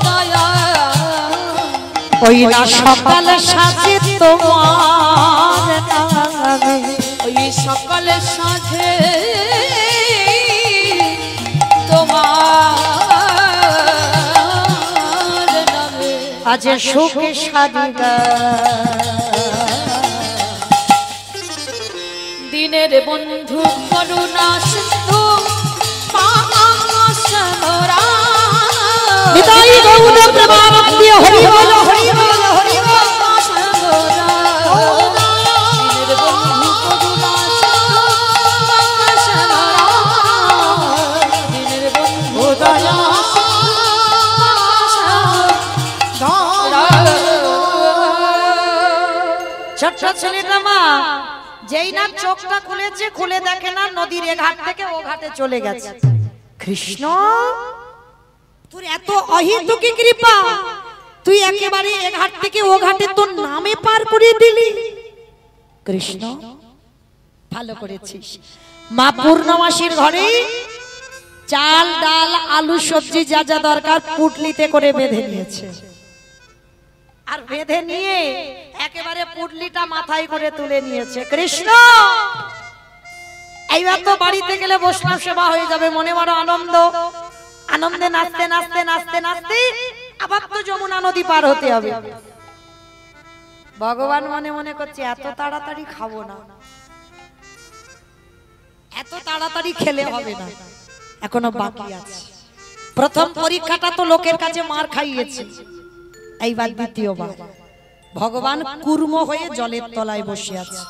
দয়া, ওই না সকাল সাজে তোমার নামে, ওই সকাল সাঁঝে তোমার নামে, আজ সুখে সাদিগা দিনের বন্ধু করুণা সিন্ধু বাঁকা শ্যামরা। নিতাই গৌর প্রেমানন্দে হরি বল হরি বল হরি বল। বাঁকা শ্যামরা, দিনের বন্ধু করুণা সিন্ধু বাঁকা শ্যামরা, দিনের বন্ধু দয়া ছোট্ট ছেলেটা মা যেই না চোখটা খুলেছে, খুলে দেখে না নদীর এ ঘাট থেকে ও ঘাটে চলে গেছে। কৃষ্ণ তোর এত অহেতুকি কৃপা, তুই একেবারে এ ঘাট থেকে ও ঘাটে তোর নামে পার করে দিলি। কৃষ্ণ ভালো করেছিস। মা পূর্ণমাসীর ঘরে চাল ডাল আলু সবজি যা যা দরকার পুটলিতে করে বেঁধে নিয়েছে, আর বেঁধে নিয়ে একেবারে পুটলিটা মাথায় করে তুলে নিয়েছে। কৃষ্ণ এইবার তো বাড়িতে গেলে বৈষ্ণব সেবা হয়ে যাবে, মনে বড় আনন্দ, আনন্দে নাচতে নাচতে নাচতে নাচতে আবার তো যমুনা নদী পার হতে হবে। ভগবান মনে মনে করছে এত তাড়াতাড়ি খাবো না, এত তাড়াতাড়ি খেলে হবে না, এখনো বাকি আছে। প্রথম পরীক্ষাটা তো লোকের কাছে মার খাইয়েছে, এইবার দ্বিতীয়বার ভগবান কুর্ম হয়ে জলের তলায় বসে আছে।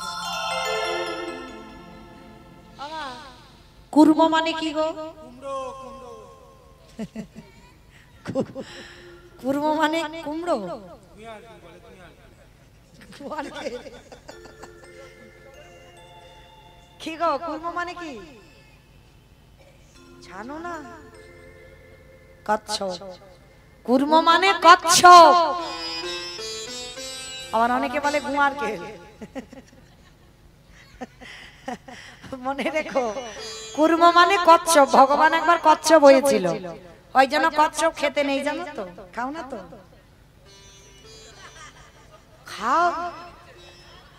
কুর্ম মানে কি গো? কুর্ম মানে কুমড়ো। কি গো কুর্ম মানে কি জানো না? কচ্ছপ। কুর্ম মানে কচ্ছপ। আবার অনেকে বলে গুয়ার কেল। মনে রেখো কুর্ম মানে কচ্ছপ। ভগবান একবার কচ্ছপ হয়েছিল, ওই জন্য কচ্ছপ খেতে নেই, জানো তো? খাও না তো? খাও,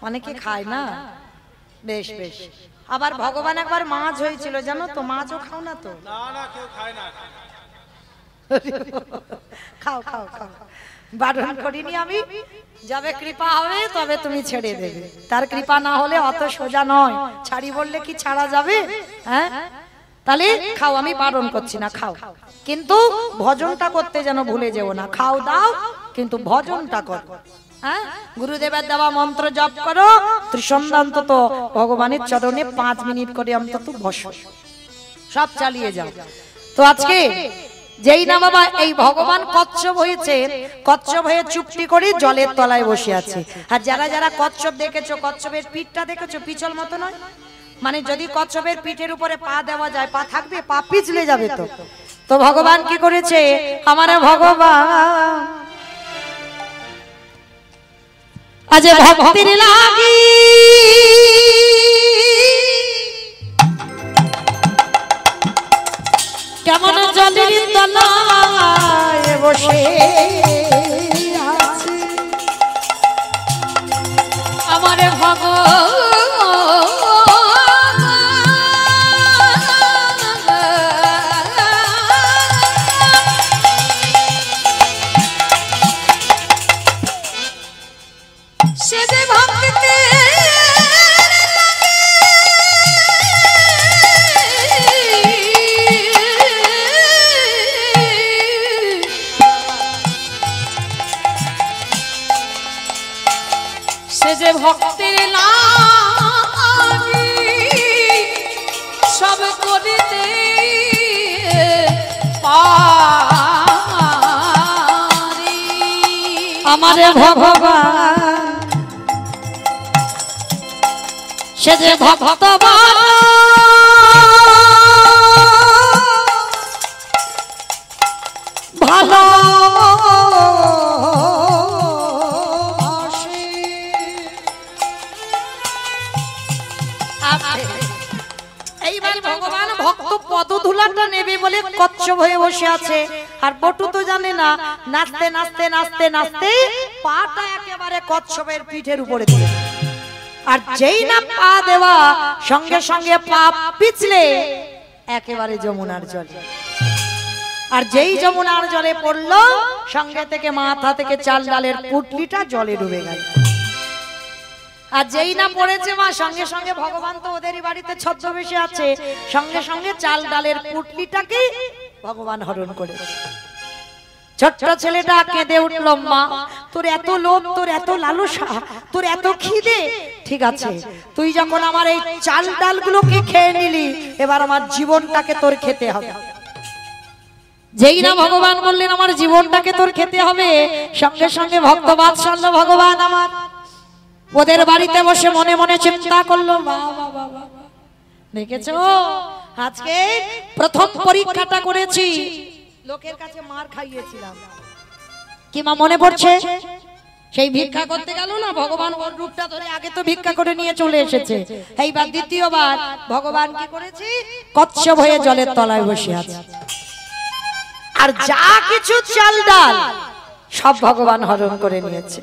অনেকে খায় না। বেশ বেশ। আবার ভগবান একবার মাছ হয়েছিল, জানো তো? মাছও খাও না তো? না না, কেউ খায় না। খাও খাও খাও, বারণ করিনি আমি। যাবে কৃপা হবে তবে তুমি ছেড়ে দেবে, তার কৃপা না হলে অত সোজা নয়। ছাড়ি বললে কি ছাড়া যাবে? হ্যাঁ, তাহলে খাও, আমি বারণ করছি না, খাও, কিন্তু ভজনটা করতে যেন ভুলে যেও না। খাও দাও, কিন্তু ভজনটা করো। হ্যাঁ, গুরুদেবের দেওয়া মন্ত্র জপ করো। ত্রিসন্ধ্যা অন্তত ভগবানের চরণে 5 মিনিট করে অন্তত বসো, সব চালিয়ে যাও। তো আজকে যেই না বাবা এই ভগবান কচ্ছপ হয়েছে, কচ্ছপ হয়ে চুপটি করে জলের তলায় বসে আছে। আর যারা যারা কচ্ছপ দেখেছো, কচ্ছপের পিঠটা দেখেছো, পিছল মতো নয়? মানে যদি কচ্ছপের পিঠের উপরে পা দেওয়া যায়, পা থাকবে? পা পিছলে যাবে। তো তো ভগবান কি করেছে? আমার ভগবান আজ ভক্তির লাগি কেমন জলের তলায় বসে আছে আমার ভগবান। সে যে ভক্তিতে সে যে ভক্তের লাগি সব করিতে পারি আমার ভগবান সে যে ভক্তবান ভালো এইবার ভগবান ভক্ত পদধূলাটা নেবে বলে কচ্ছপ হয়ে বসে আছে। আর বটু তো জানে না, নাচতে নাচতে নাচতে নাচতে পাটা একেবারে কচ্ছপের পিঠের উপরে দিল। আর যেই না পা দেওয়া সঙ্গে সঙ্গে পা পিছলে একেবারে যমুনার জলে। আর যেই যমুনার জলে পড়লো, সঙ্গে থেকে মাথা থেকে চাল ডালের পুটলিটা জলে ডুবে গেল। আর যেই না পড়েছে মা, সঙ্গে সঙ্গে ভগবান তো ওদেরই বাড়িতে ছদ্মবেশে আছে, সঙ্গে সঙ্গে চাল ডালের পুটলিটাকে ভগবান হরণ করে। ছোট্ট ছেলেটা কেঁদে উঠল, মা তোর এত লোভ, তোর এত লালসা, তোর এত খিদে, ঠিক আছে তুই যখন আমার এই চাল ডালগুলোকে খেয়ে নিলি, এবার আমার জীবনটাকে তোর খেতে হবে। যেই না ভগবান বললেন আমার জীবনটাকে তোর খেতে হবে, সঙ্গে সঙ্গে ভক্ত বাৎসল্য ভগবান আমার ওদের বাড়িতে বসে মনে মনে চিন্তা করলো, দেখেছো আজকে প্রথম পরীক্ষাটা করেছি, লোকের কাছে মার খাইয়েছিলাম, কি মা মনে পড়ছে? সেই ভিক্ষা করতে গেল না, ভগবান ওর রূপটা ধরে আগে তো ভিক্ষা করে নিয়ে চলে এসেছে। এইবার দ্বিতীয়বার ভগবান কি করেছে? কচ্ছপ হয়ে জলের তলায় বসে আছে। আর যা কিছু চাল ডাল সব ভগবান হরণ করে নিয়েছে।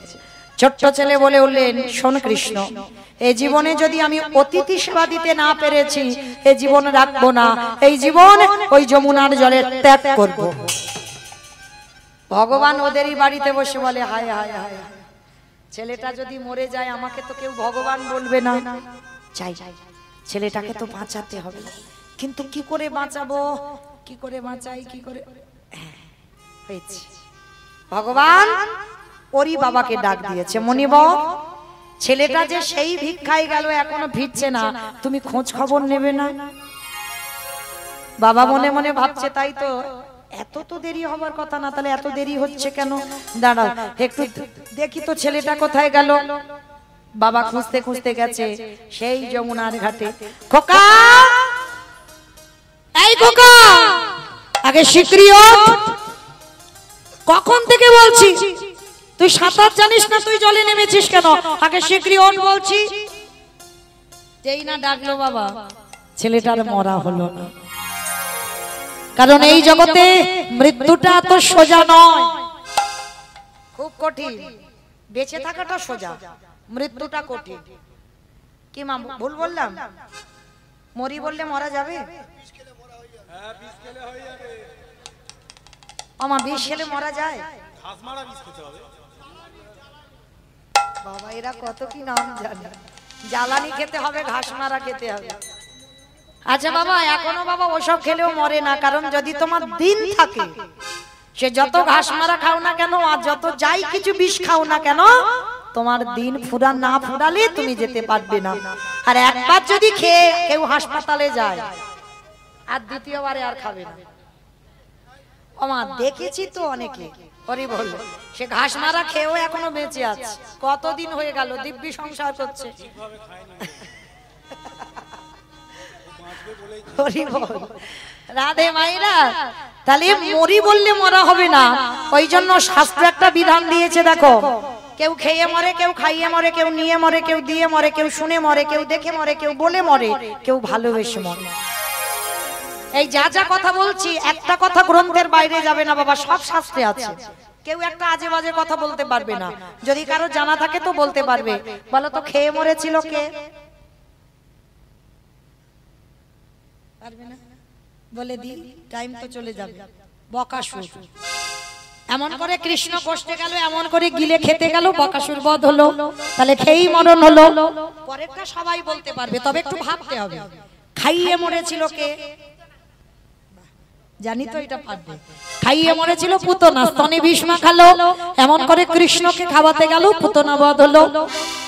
ছোট্ট ছেলে বলে উঠলেন, শোন কৃষ্ণ, এই জীবনে যদি আমি অতিথি সেবা দিতে না পেরেছি, এই জীবন রাখবো না, এই জীবন ওই যমুনার জলে ত্যাগ করব। ভগবান ওদেরই বাড়িতে বসে বলে, হায় হায় হায়, ছেলেটা যদি মরে যায় আমাকে তো কেউ ভগবান বলবে না। চাই ছেলেটাকে তো বাঁচাতে হবে, কিন্তু কি করে বাঁচাবো, কি করে বাঁচাই, কি করে হয়েছে? ভগবান ওরই বাবাকে ডাক দিয়েছে, মনিবর ছেলেটা যে সেই ভিক্ষায় গেল এখনো ফিরছে না, তুমি খোঁজ খবর নেবে না? বাবা মনে মনে ভাবছে তাই তো, এত তো দেরি হবার কথা না, তাহলে এত দেরি হচ্ছে কেন? দাঁড়াও একটু দেখি তো ছেলেটা কোথায় গেল। বাবা খুঁজতে খুঁজতে গেছে সেই যমুনার ঘাটে। খোকা, এই খোকা, আগে শিগগিরই ওঠ। কখন থেকে বলছি তুই সাঁতার জানিস না, তুই জলে নেমেছিস কেন? আগে শিগগিরই ওঠ বলছি। যেই না ডাকলো বাবা, ছেলেটার মরা হলো না। কারণ এই জগতে মৃত্যুটা তো সোজা নয়, খুব কঠিন। বেঁচে থাকাটা সোজা, মৃত্যুটা কঠিন। কি মা ভুল বললাম? মরি বললে মরা যাবে? আমা বিষ খেলে মরা যায়? বাবা এরা কত কি নাম জানে। জ্বালানি খেতে হবে, ঘাস মারা খেতে হবে। আচ্ছা বাবা, এখনো বাবা ওসব খেলেও মরে না। কারণ যদি তোমার দিন থাকে, সে যত ঘাস মারা খাও না কেন আর যত যাই কিছু বিষ খাও না কেন, তোমার দিন ফুরা না ফুরালে তুমি যেতে পারবে না। আর একবার যদি খেয়ে কেউ হাসপাতালে যায়, আর দ্বিতীয়বারে আর খাবে না। ওমা দেখেছি তো অনেকে, হরি বল, সে ঘাস মারা খেয়েও এখনো বেঁচে আছে। কতদিন হয়ে গেল দিব্যি সংসার করছে। রাধে মাইরা, তাহলে মরি বললে মরা হবে না। ওই জন্য শাস্ত্র একটা বিধান দিয়েছে, দেখো, কেউ খেয়ে মরে, কেউ খাইয়ে মরে, কেউ নিয়ে মরে, কেউ দিয়ে মরে, কেউ শুনে মরে, কেউ দেখে মরে, কেউ বলে মরে, কেউ ভালোবেসে মরে। এই যা যা কথা বলছি, একটা কথা গ্রন্থের বাইরে যাবে না বাবা, সব শাস্ত্রে আছে। কেউ একটা আজে বাজে কথা বলতে পারবে না। যদি কারো জানা থাকে তো বলতে পারবে। বলো তো খেয়ে মরেছিল কে? পারবে না? বলে দি, টাইম তো চলে যাবে। বকাসুর এমন করে কৃষ্ণ কষ্টে গেল, এমন করে গিলে খেতে গেল, বকাসুর বধ হলো। তাহলে খেয়েই মরণ হলো। পরেরটা সবাই বলতে পারবে, তবে একটু ভাবতে হবে। খাইয়ে মরেছিল কে? জানি তো এটা পারবে। খাইয়ে মরেছিল পুতনা, স্তনে বিষ মাখালো, এমন করে কৃষ্ণকে খাওয়াতে গেল, পুতনা বধ হলো।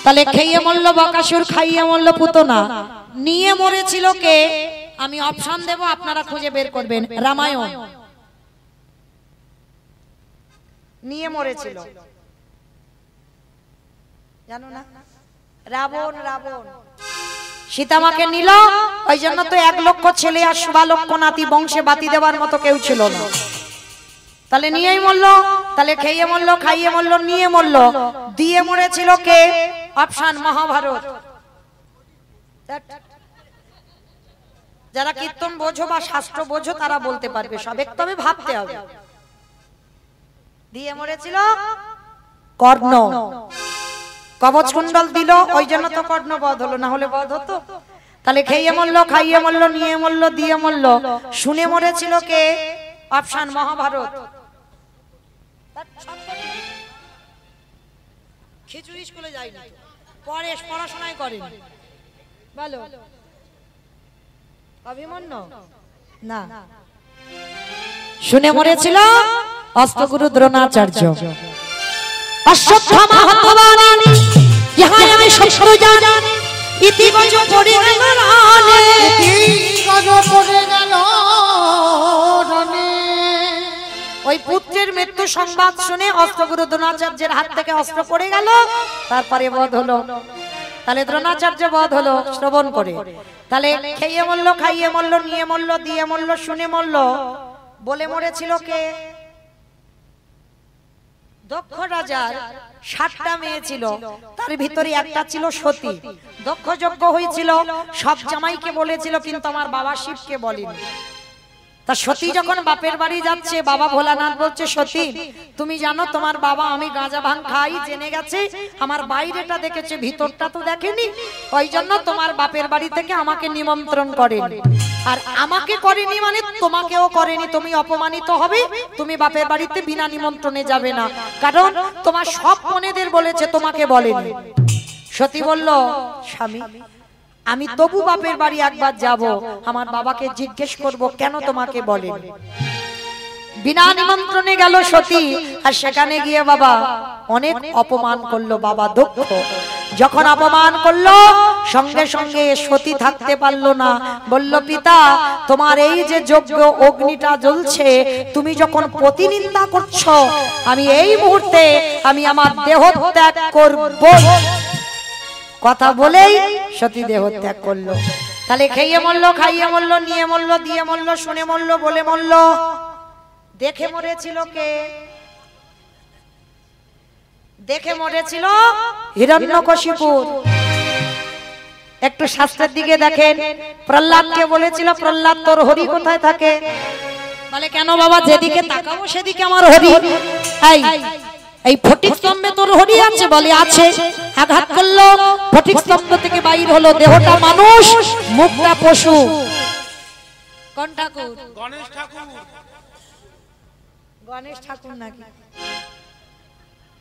তাহলে খেয়ে মরলো বকাসুর, খাইয়ে মরলো পুতনা। নিয়ে মরেছিল কে? আমি অপশন দেব, আপনারা খুঁজে বের করবেন। রামায়ণ। নিয়ে মরেছিল, জানো না? রাবণ। রাবণ সীতামাকে নিল, ওই জন্য তো 1 লক্ষ ছেলে আর 1.25 লক্ষ নাতি, বংশে বাতি দেওয়ার মতো কেউ ছিল না। তাহলে নিয়েই মরলো। তাহলে খেয়ে মরলো, খাইয়ে মরলো, নিয়ে মরলো। দিয়ে মরেছিল কে? অপশন মহাভারত। যারা কীর্তন বোঝো বা শাস্ত্র বোঝো তারা বলতে পারবে সব, তবে ভাবতে হবে। দিয়ে মরেছিল কর্ণ। কবচ কুণ্ডল দিল, ওই জন্য তো কর্ণ বধ হলো, না হলে বধ হতো? তাহলে খেয়ে মরলো, খাইয়ে মরলো, নিয়ে মরলো, দিয়ে মরলো। শুনে মরেছিল কে? অপশন মহাভারত। খিচুড়ি স্কুলে যায়নি, পরে পড়াশোনায় করেনি। বলো অভিমন্যু? না, শুনে মরেছিল অস্ত্রগুরু দ্রোণাচার্য। অশ্বত্থামা হতবানি, ইহা আমি সত্য জানি, ইতি গজ পড়ে গেল রানে। ইতি গজ পড়ে গেল রানে। ওই পুত্রের মৃত্যু সংবাদ শুনে অস্ত্রগুরু দ্রোণাচার্যের হাত থেকে অস্ত্র পড়ে গেল, তারপরে বধ হলো। তাহলে দ্রোণাচার্য বধ হলো শ্রবণ করে। তাহলে খেয়ে মরলো, খাইয়ে মরলো, নিয়ে মরলো, দিয়ে মরলো, শুনে মরলো। বলে মরেছিল কে? দক্ষ রাজার 7টা মেয়ে ছিল, তার ভিতরে একটা ছিল সতী। দক্ষ যজ্ঞ হয়েছিল, সব জামাইকে বলেছিল, কিন্তু আমার বাবা শিবকে বলেনি। তা সতী যখন বাপের বাড়ি যাচ্ছে, বাবা ভোলানাথ বলছে, সতী তুমি জানো তোমার বাবা আমি গাঁজা ভাং খাই জেনে গেছে, আমার বাইরেটা দেখেছে, ভিতরটা তো দেখেনি। ওই জন্য তোমার বাপের বাড়ি থেকে আমাকে নিমন্ত্রণ করেনি। আর আমাকে করেনি মানে তোমাকেও করেনি, তুমি অপমানিত হবে। তুমি বাপের বাড়িতে বিনা নিমন্ত্রণে যাবে না, কারণ তোমার সব বোনেদের বলেছে, তোমাকে বলেনি। সতী বলল, স্বামী আমি তবু বাপের বাড়ি একবার যাব, আমার বাবাকে জিজ্ঞেস করব কেন তোমাকে বলেনি। বিনা নিমন্ত্রণে গেল সতী, আর সেখানে গিয়ে বাবা অনেক অপমান করলো বাবা দক্ষ। যখন অপমান করলো সঙ্গে সঙ্গে সতী থাকতে পারলো না, বলল পিতা তোমার এই যে যজ্ঞ অগ্নিটা জ্বলছে, তুমি যখন প্রতিনিন্দা করছো, আমি এই মুহূর্তে আমি আমার দেহ ত্যাগ করব। কথা বলেই সতী দেহ ত্যাগ করলো। তাহলে খেয়ে মরলো, খাইয়ে মরলো, নিয়ে মরলো, দিয়ে মরলো, শুনে মরলো, বলে মরলো। দেখে মরেছিল কে? দেখে মরেছিল হিরণ্যকশিপু। একটু শাস্ত্রের দিকে দেখেন, প্রহ্লাদকে বলেছিল প্রহ্লাদ তোর হরি কোথায় থাকে? বলে কেন বাবা, যেদিকে তাকাবো সেদিকে আমার হরি। এই ফটিক স্তম্ভে তোর হরি আছে? বলে আছে। আঘাত করলো, ফটিক স্তম্ভ থেকে বাইর হলো, দেহটা মানুষ, মুখটা পশু। কোন ঠাকুর? গণেশ ঠাকুর। গণেশ ঠাকুর নাকি?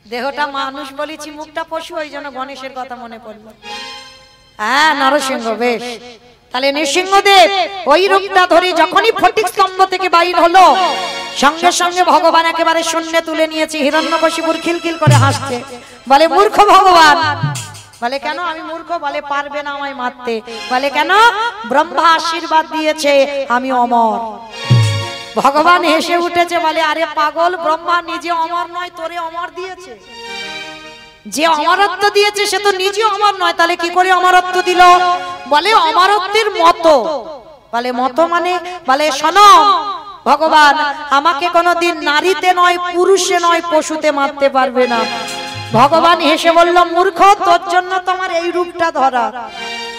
দেহটা মানুষ বলেছি, মুখটা পশু, ওই জন্য গণেশের কথা মনে পড়লো। হ্যাঁ, নরসিংহ। বেশ, তাহলে নৃসিংহদেব ওই রূপটা ধরে যখনই ফটিক স্তম্ভ থেকে বাইর হলো, সঙ্গে সঙ্গে ভগবান একেবারে শূন্যে তুলে নিয়েছে। হিরণ্যকশিপুর খিলখিল করে হাসছে, বলে মূর্খ ভগবান। বলে কেন আমি মূর্খ? বলে পারবে না আমায় মারতে। বলে কেন? ব্রহ্মা আশীর্বাদ দিয়েছে আমি অমর। ভগবান হেসে উঠেছে, বলে আরে পাগল, ব্রহ্মা নিজে অমর নয়, তোরে অমর দিয়েছে। যে অমরত্ব দিয়েছে সে তো নিজে অমর নয়, তাহলে কি করে অমরত্ব দিল? বলে অমরত্বের মতো। বলে মতো মানে? বলে শোনো, ভগবান আমাকে কোনোদিন নারীতে নয়, পুরুষে নয়, পশুতে মারতে পারবে না। ভগবান হেসে বলল, মূর্খ, তোর জন্য তোমার এই রূপটা ধরা।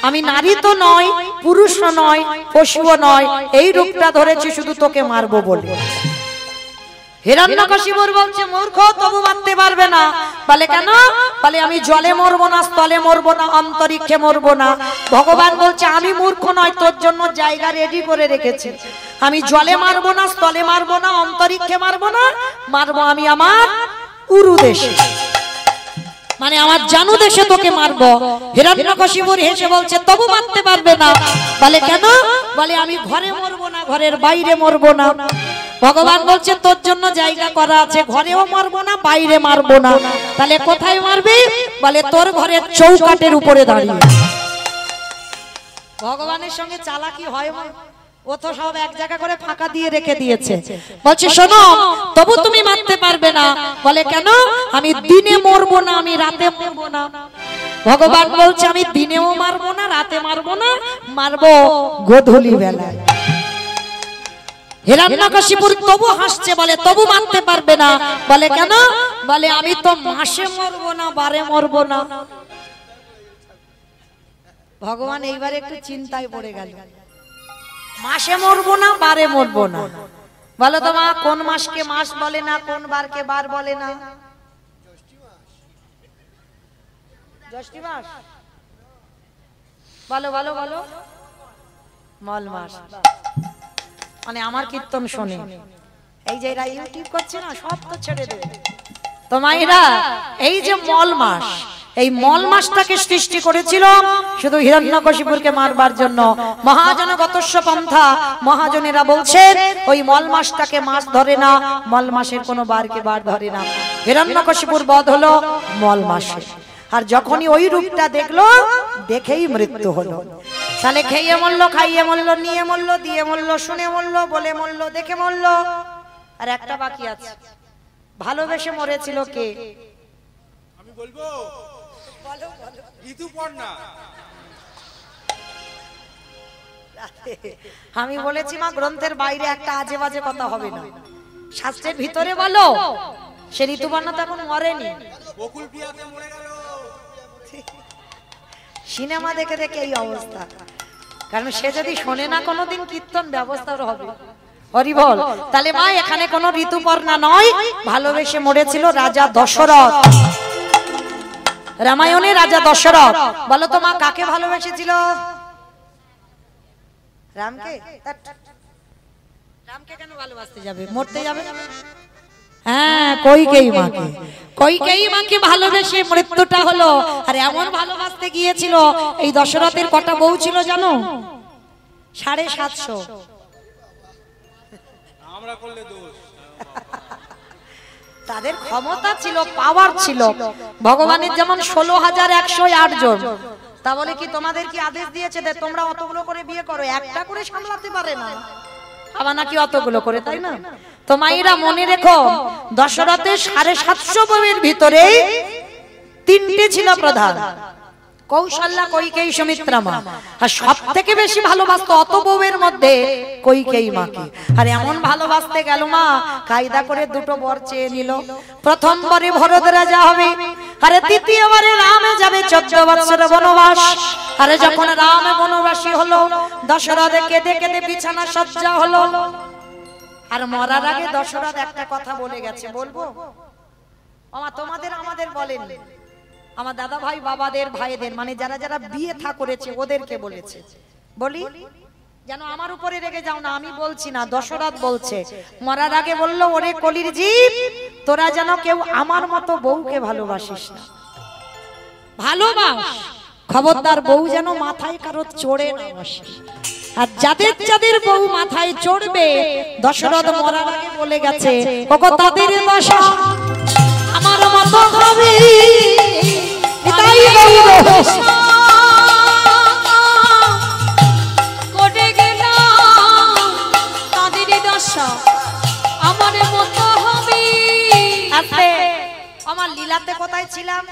আমি নারী তো নয়, পুরুষও নয়, পশুও নয়, এই রূপটা ধরেছি শুধু তোকে মারবো বলে। হিরণ্যকশিপু বলছে মূর্খ, তবু মারতে পারবে না। বলে কেন? বলে আমি জলে মরবো না, স্থলে মরবো না, অন্তরিক্ষে মরবো না। ভগবান বলছে আমি মূর্খ নয়, তোর জন্য জায়গা রেডি করে রেখেছি। আমি জলে মারবো না, স্থলে মারবো না, অন্তরিক্ষে মারবো না, মারবো আমি আমার উরু দেশে, মানে আমার জানু দেশে তোকে মারবো। হিরণ্যকশিপু হেসে বলছে তবু মারতে পারবে না। বলে কেন? বলে আমি ঘরে মরবো না, ঘরের বাইরে মরবো না। ভগবান বলছে তোর জন্য জায়গা করা আছে, ঘরেও মারবো না, বাইরে মারবো না। তাহলে কোথায় মারবি? বলে তোর ঘরের চৌকাটের উপরে দাঁড়িয়ে। ভগবানের সঙ্গে চালাকি হয়? ও তো সব এক জায়গা করে ফাঁকা দিয়ে রেখে দিয়েছে। বলছে শোনো, তবু তুমি মারতে পারবে না। বলে কেন? আমি দিনে মরবো না, আমি রাতে মরবো না। ভগবান বলছে আমি দিনেও মারবো না, রাতে মারবো না, মারবো গোধূলি বেলায়। হিরণ্যকশিপু তবু হাসছে, বলে তবু মারতে পারবে না। বলে কেন? বলে আমি তো মাসে মরবো না, বারে মরবো না। ভগবান এইবার একটু চিন্তায় পড়ে গেল, মাসে মরবো না, বারে মরবো না। বলো তো মা, কোন মাসকে মাস বলে না, কোন বারকে বার বলে না? জ্যৈষ্ঠ মাস। বলো বলো বলো। মল মাস। মানে আমার কীর্তন শোনে, এই যে এরা ইউটিউব করছে না, সব তো ছেড়ে দেবে। তো মায়েরা, এই যে মল মাস, এই মল মাসটাকে সৃষ্টি করেছিল শুধু হিরণ্যকশিপুরকে মারবার জন্য। মহাজন গতস্য পন্থা, মহাজনেরা বলছেন ওই মল মাসটাকে মাস ধরে না, মল মাসের কোনো বারকে বার ধরে না। হিরণ্যকশিপুর বধ হলো মল মাসে। আর যখনই ওই রূপটা দেখলো, দেখেই মৃত্যু হলো। তাহলে খেয়ে মরলো, খাইয়ে মরলো, নিয়ে মরলো, দিয়ে মরলো, শুনে মরলো, বলে মরলো, দেখে মরলো। আর একটা বাকি আছে, ভালোবেসে মরেছিল কে? আমি বলবো ঋতুপর্ণা। আমি বলেছি মা, গ্রন্থের বাইরে একটা আজে বাজে কথা হবে না, শাস্ত্রের ভিতরে বলো। সে ঋতুপর্ণা তো এখন মরেনি, বকুল প্রিয়াতে মরে গেল। সিনেমা দেখে দেখে এই অবস্থা। কারণ সে যদি শোনে না কোনোদিন কীর্তন, ব্যবস্থা হবে। হরি বল। তাহলে মা, এখানে কোনো ঋতুপর্ণা নয়, ভালোবেসে মরেছিল রাজা দশরথ। রামায়ণে রাজা দশরথ। বলো তো মা, কাকে ভালোবেসেছিল? রামকে। রামকে কেন ভালোবাসতে যাবে? মরতে যাবে। হ্যাঁ, কইকেয়ী মাকে। কইকেয়ী মাকে ভালোবেসে মৃত্যুটা হলো। আর এমন ভালোবাসতে গিয়েছিল, এই দশরথের কটা বউ ছিল জানো? 750। আমরা করলে দোষ। তাদের ক্ষমতা ছিল, পাওয়ার ছিল। ভগবানের যেমন 16,108 জন, তা বলে কি তোমাদের কি আদেশ দিয়েছে যে তোমরা অতগুলো করে বিয়ে করো? একটা করে সামলাতে পারে না, আবার নাকি অতগুলো করে, তাই না? তো মায়েরা মনে রেখো, দশরথের 750 বউয়ের ভিতরে 3টে ছিল প্রধান, কৌশল্যা, কইকেয়ী, সুমিত্রা মা। আর সব থেকে বেশি ভালোবাসতো অত বউয়ের মধ্যে কইকেয়ী মাকে। আর এমন ভালোবাসতে গেল মা কায়দা করে 2টো বর চেয়ে নিল। প্রথমবারে ভরত রাজা হবে, আরে দ্বিতীয়বারে রামে যাবে 14 বছর বনবাস। আরে যখন রাম বনবাসী হলো, দশরথ কেঁদে কেঁদে বিছানা সজ্জা হলো। আর মরার আগে দশরথ একটা কথা বলে গেছে, বলবো? আমা তোমাদের আমাদের বলেন, আমার দাদা ভাই বাবাদের ভাইদের, মানে যারা যারা বিয়ে থা করেছে ওদেরকে বলেছে। বলি যেন আমার উপরে রেগে যাও না, আমি বলছি না, দশরথ বলছে। মরার আগে বলল, ওরে কলির জীব, তোরা যেন কেউ আমার মতো বউকে ভালোবাসিস না, ভালোবাস, খবরদার বউ যেন মাথায় কারো চড়ে না বসে। আর যাদের যাদের বউ মাথায় চড়বে, দশরথ মরার আগে বলে গেছে, ওগো তাদের দশা আমার মতো হবে। তাই কোটে গেলাম তাদের দশা আমার মতো হবে। আস্তে, আমার লীলাতে কোথায় ছিলাম?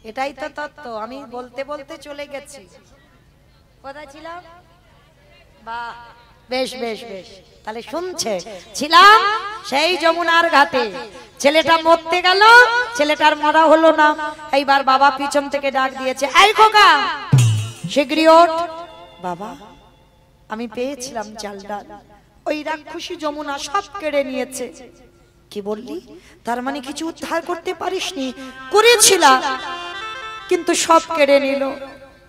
এটাই তো তত্ত্ব, আমি বলতে বলতে চলে গেছি। কোথায় ছিলাম? বাহ, বেশ বেশ বেশ, তাহলে শুনছে। ছিলাম সেই যমুনার ঘাটে, ছেলেটা মরতে গেল, ছেলেটার মরা হলো না। এইবার বাবা পিছন থেকে ডাক দিয়েছে, এই খোকা শীঘ্রই ওঠ। বাবা, আমি পেয়েছিলাম চাল ডাল, ওই রাক্ষসী যমুনা সব কেড়ে নিয়েছে। কি বললি? তার মানে কিছু উদ্ধার করতে পারিসনি? করেছিলাম, কিন্তু সব কেড়ে নিল।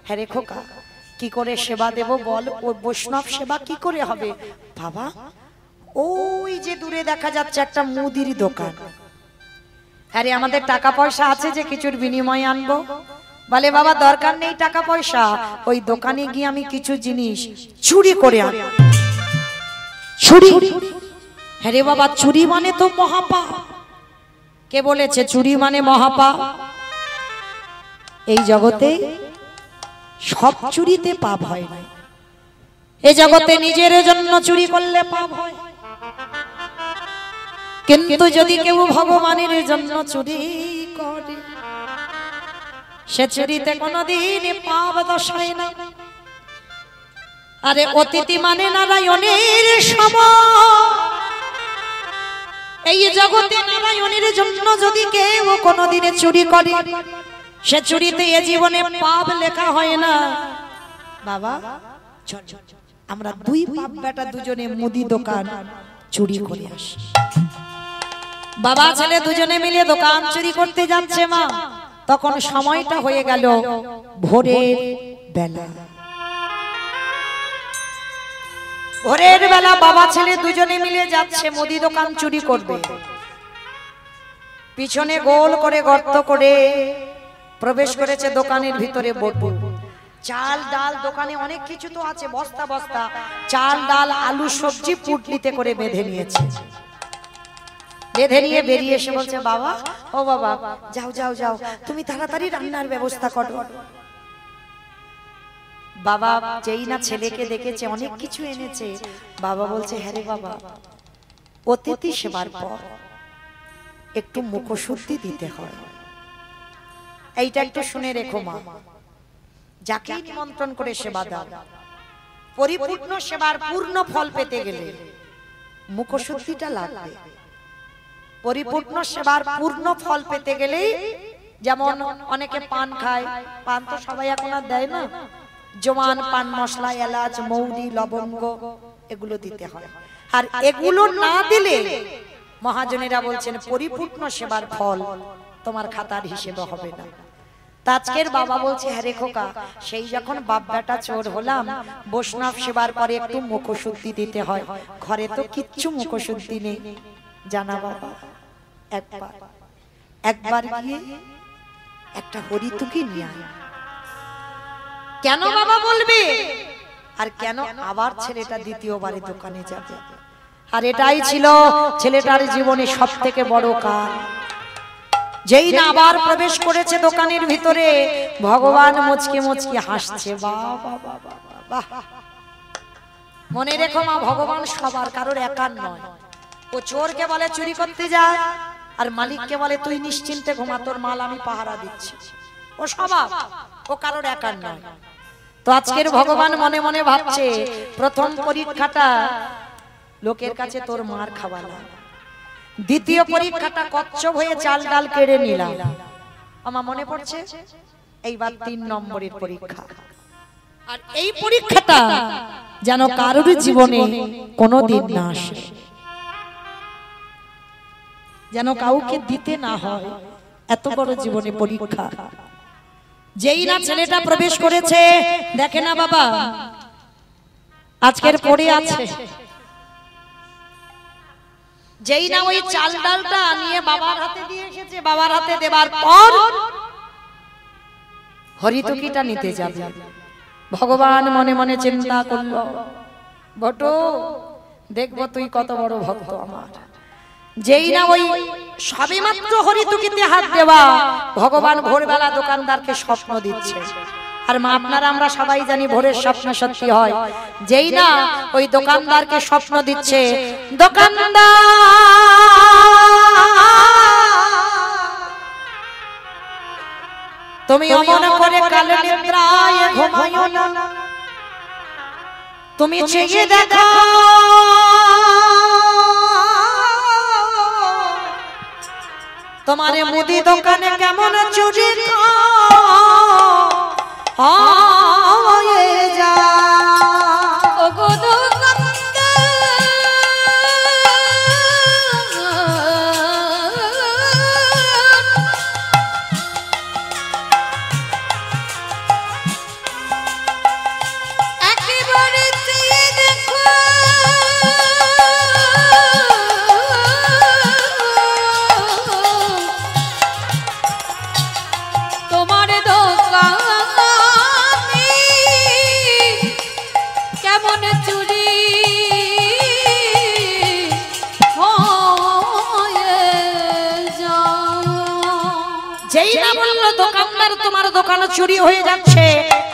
হ্যাঁ রে খোকা, কি করে সেবা দেব বল? ও বৈষ্ণব সেবা কি করে হবে? বাবা, ওই যে দূরে দেখা যাচ্ছে একটা মুদির দোকান, আরে আমাদের টাকা পয়সা আছে যে কিছুর বিনিময়ে আনবো। বলে বাবা দরকার নেই টাকা পয়সা, ওই দোকানে গিয়ে আমি কিছু জিনিস চুরি করে আনবো। চুরি? হ্যাঁ রে বাবা, চুরি মানে তো মহাপাপ। কে বলেছে চুরি মানে মহাপাপ? এই জগতে সব চুরিতে পাপ হয় না। এই জগতে নিজের জন্য চুরি করলে পাপ হয়, কিন্তু যদি কেউ ভগবানের জন্য চুরি করে, সে চুরিতে কোনোদিন পাপ দশায় না। আরে অতিথি মানে নারায়ণের সম। এই জগতে নারায়ণের জন্য যদি কেউ কোনোদিনে চুরি করে, সে চুরিতে এ জীবনে পাপ লেখা হয় না। বাবা চল, আমরা দুই বাপ বেটা দুজনে মুদি দোকান চুরি করে আসি। বাবা ছেলে দুজনে মিলে দোকান চুরি করতে যাচ্ছে মা, তখন সময়টা হয়ে গেল ভোরের বেলা। ভোরের বেলা বাবা ছেলে দুজনে মিলে যাচ্ছে মুদি দোকান চুরি করবে। পিছনে গোল করে গর্ত করে প্রবেশ করেছে দোকানের ভিতরে বটু। চাল ডাল, দোকানে অনেক কিছু তো আছে, বস্তা বস্তা চাল ডাল আলু সবজি পুটলিতে করে বেঁধে নিয়েছে। বেঁধে নিয়ে বেরিয়ে এসে বলছে, বাবা ও বাবা যাও যাও যাও, তুমি তাড়াতাড়ি রান্নার ব্যবস্থা করো। বাবা যেই না ছেলেকে দেখেছে অনেক কিছু এনেছে, বাবা বলছে, হ্যাঁ রে বাবা, অতিথি সেবার পর একটু মুখশুদ্ধি দিতে হয়। এইটা একটু শুনে রেখো মা, যাকে নিমন্ত্রণ করে সেবা দাও, পরিপূর্ণ সেবার পূর্ণ ফল পেতে গেলে মুখশুদ্ধিটা লাগবে। পরিপূর্ণ সেবার পূর্ণ ফল পেতে গেলে, যেমন অনেকে পান খায়, পান তো সবাই এখন আর দেয় না, জোয়ান, পান মশলা, এলাচ, মৌরি, লবঙ্গ এগুলো দিতে হয়। আর এগুলো না দিলে মহাজনেরা বলছেন পরিপূর্ণ সেবার ফল তোমার খাতার হিসেবে হবে না। আজকের বাবা বলছে, হ্যাঁ রে খোকা, সেই যখন বাপ বেটা চোর হলাম, বৈষ্ণব সেবার পরে একটু মুখশুদ্ধি দিতে হয়। ঘরে তো কিচ্ছু মুখশুদ্ধি নেই জানা বাবা। একবার গিয়ে একটা হরিতুকি নিয়ে আয়। কেন বাবা বলবে? আর কেন আবার ছেলেটা দ্বিতীয়বারে দোকানে যাবে? আর এটাই ছিল ছেলেটার জীবনে সবথেকে বড় কাল। যেই না আবার প্রবেশ করেছে দোকানের ভিতরে, ভগবান মুচকি মুচকি হাসছে। বাহ বাহ বাহ বাহ বাহ। মনে রেখো মা, ভগবান সবার, কারোর একার নয়। ও চোরকে বলে চুরি করতে যা, আর মালিককে বলে তুই নিশ্চিন্তে ঘুমা, তোর মাল আমি পাহারা দিচ্ছি। ও সবার, ও কারোর একার নয়। তো আজকের ভগবান মনে মনে ভাবছে, প্রথম পরীক্ষাটা লোকের কাছে তোর মার খাওয়ালাম, দ্বিতীয় পরীক্ষাটা কচ্ছপ হয়ে চাল ডাল কেড়ে নিলাম, আমার মনে পড়ছে এইবার 3 নম্বরের পরীক্ষা। আর এই পরীক্ষাটা যেন কারোর জীবনে কোনোদিন না আসে, যেন কাউকে দিতে না হয়, এত বড় জীবনে পরীক্ষা। যেই না ছেলেটা প্রবেশ করেছে, দেখে না বাবা আজকের পড়ে আছে, যেই না ওই চাল ডালটা নিয়ে বাবার হাতে দিয়ে এসেছে, বাবার হাতে দেবার পর হরিতকিটা নিতে যাবে। ভগবান মনে মনে চিন্তা করলো, বটু দেখবো তুই কত বড় ভক্ত আমার। যেই না ওই সবেমাত্র হরিতকিতে হাত দেওয়া, ভগবান ভোরবেলা দোকানদারকে স্বপ্ন দিচ্ছে। আর মা আপনারা আমরা সবাই জানি ভোরের স্বপ্ন সত্যি হয়। যেই না ওই দোকানদারকে স্বপ্ন দিচ্ছে, দোকানদার তুমি অমন করে কাল নিদ্রায় ঘুমায়ো না, তুমি চেয়ে দেখো তোমারে মুদি দোকানে কেমন চুরি হয়ে যা। ওগো একেবারে চেয়ে দেখো তোমার দোকানে কেমন চুরি হয়ে যায়। যেই না বললো দোকানদার তোমার দোকানে চুরি হয়ে যাচ্ছে,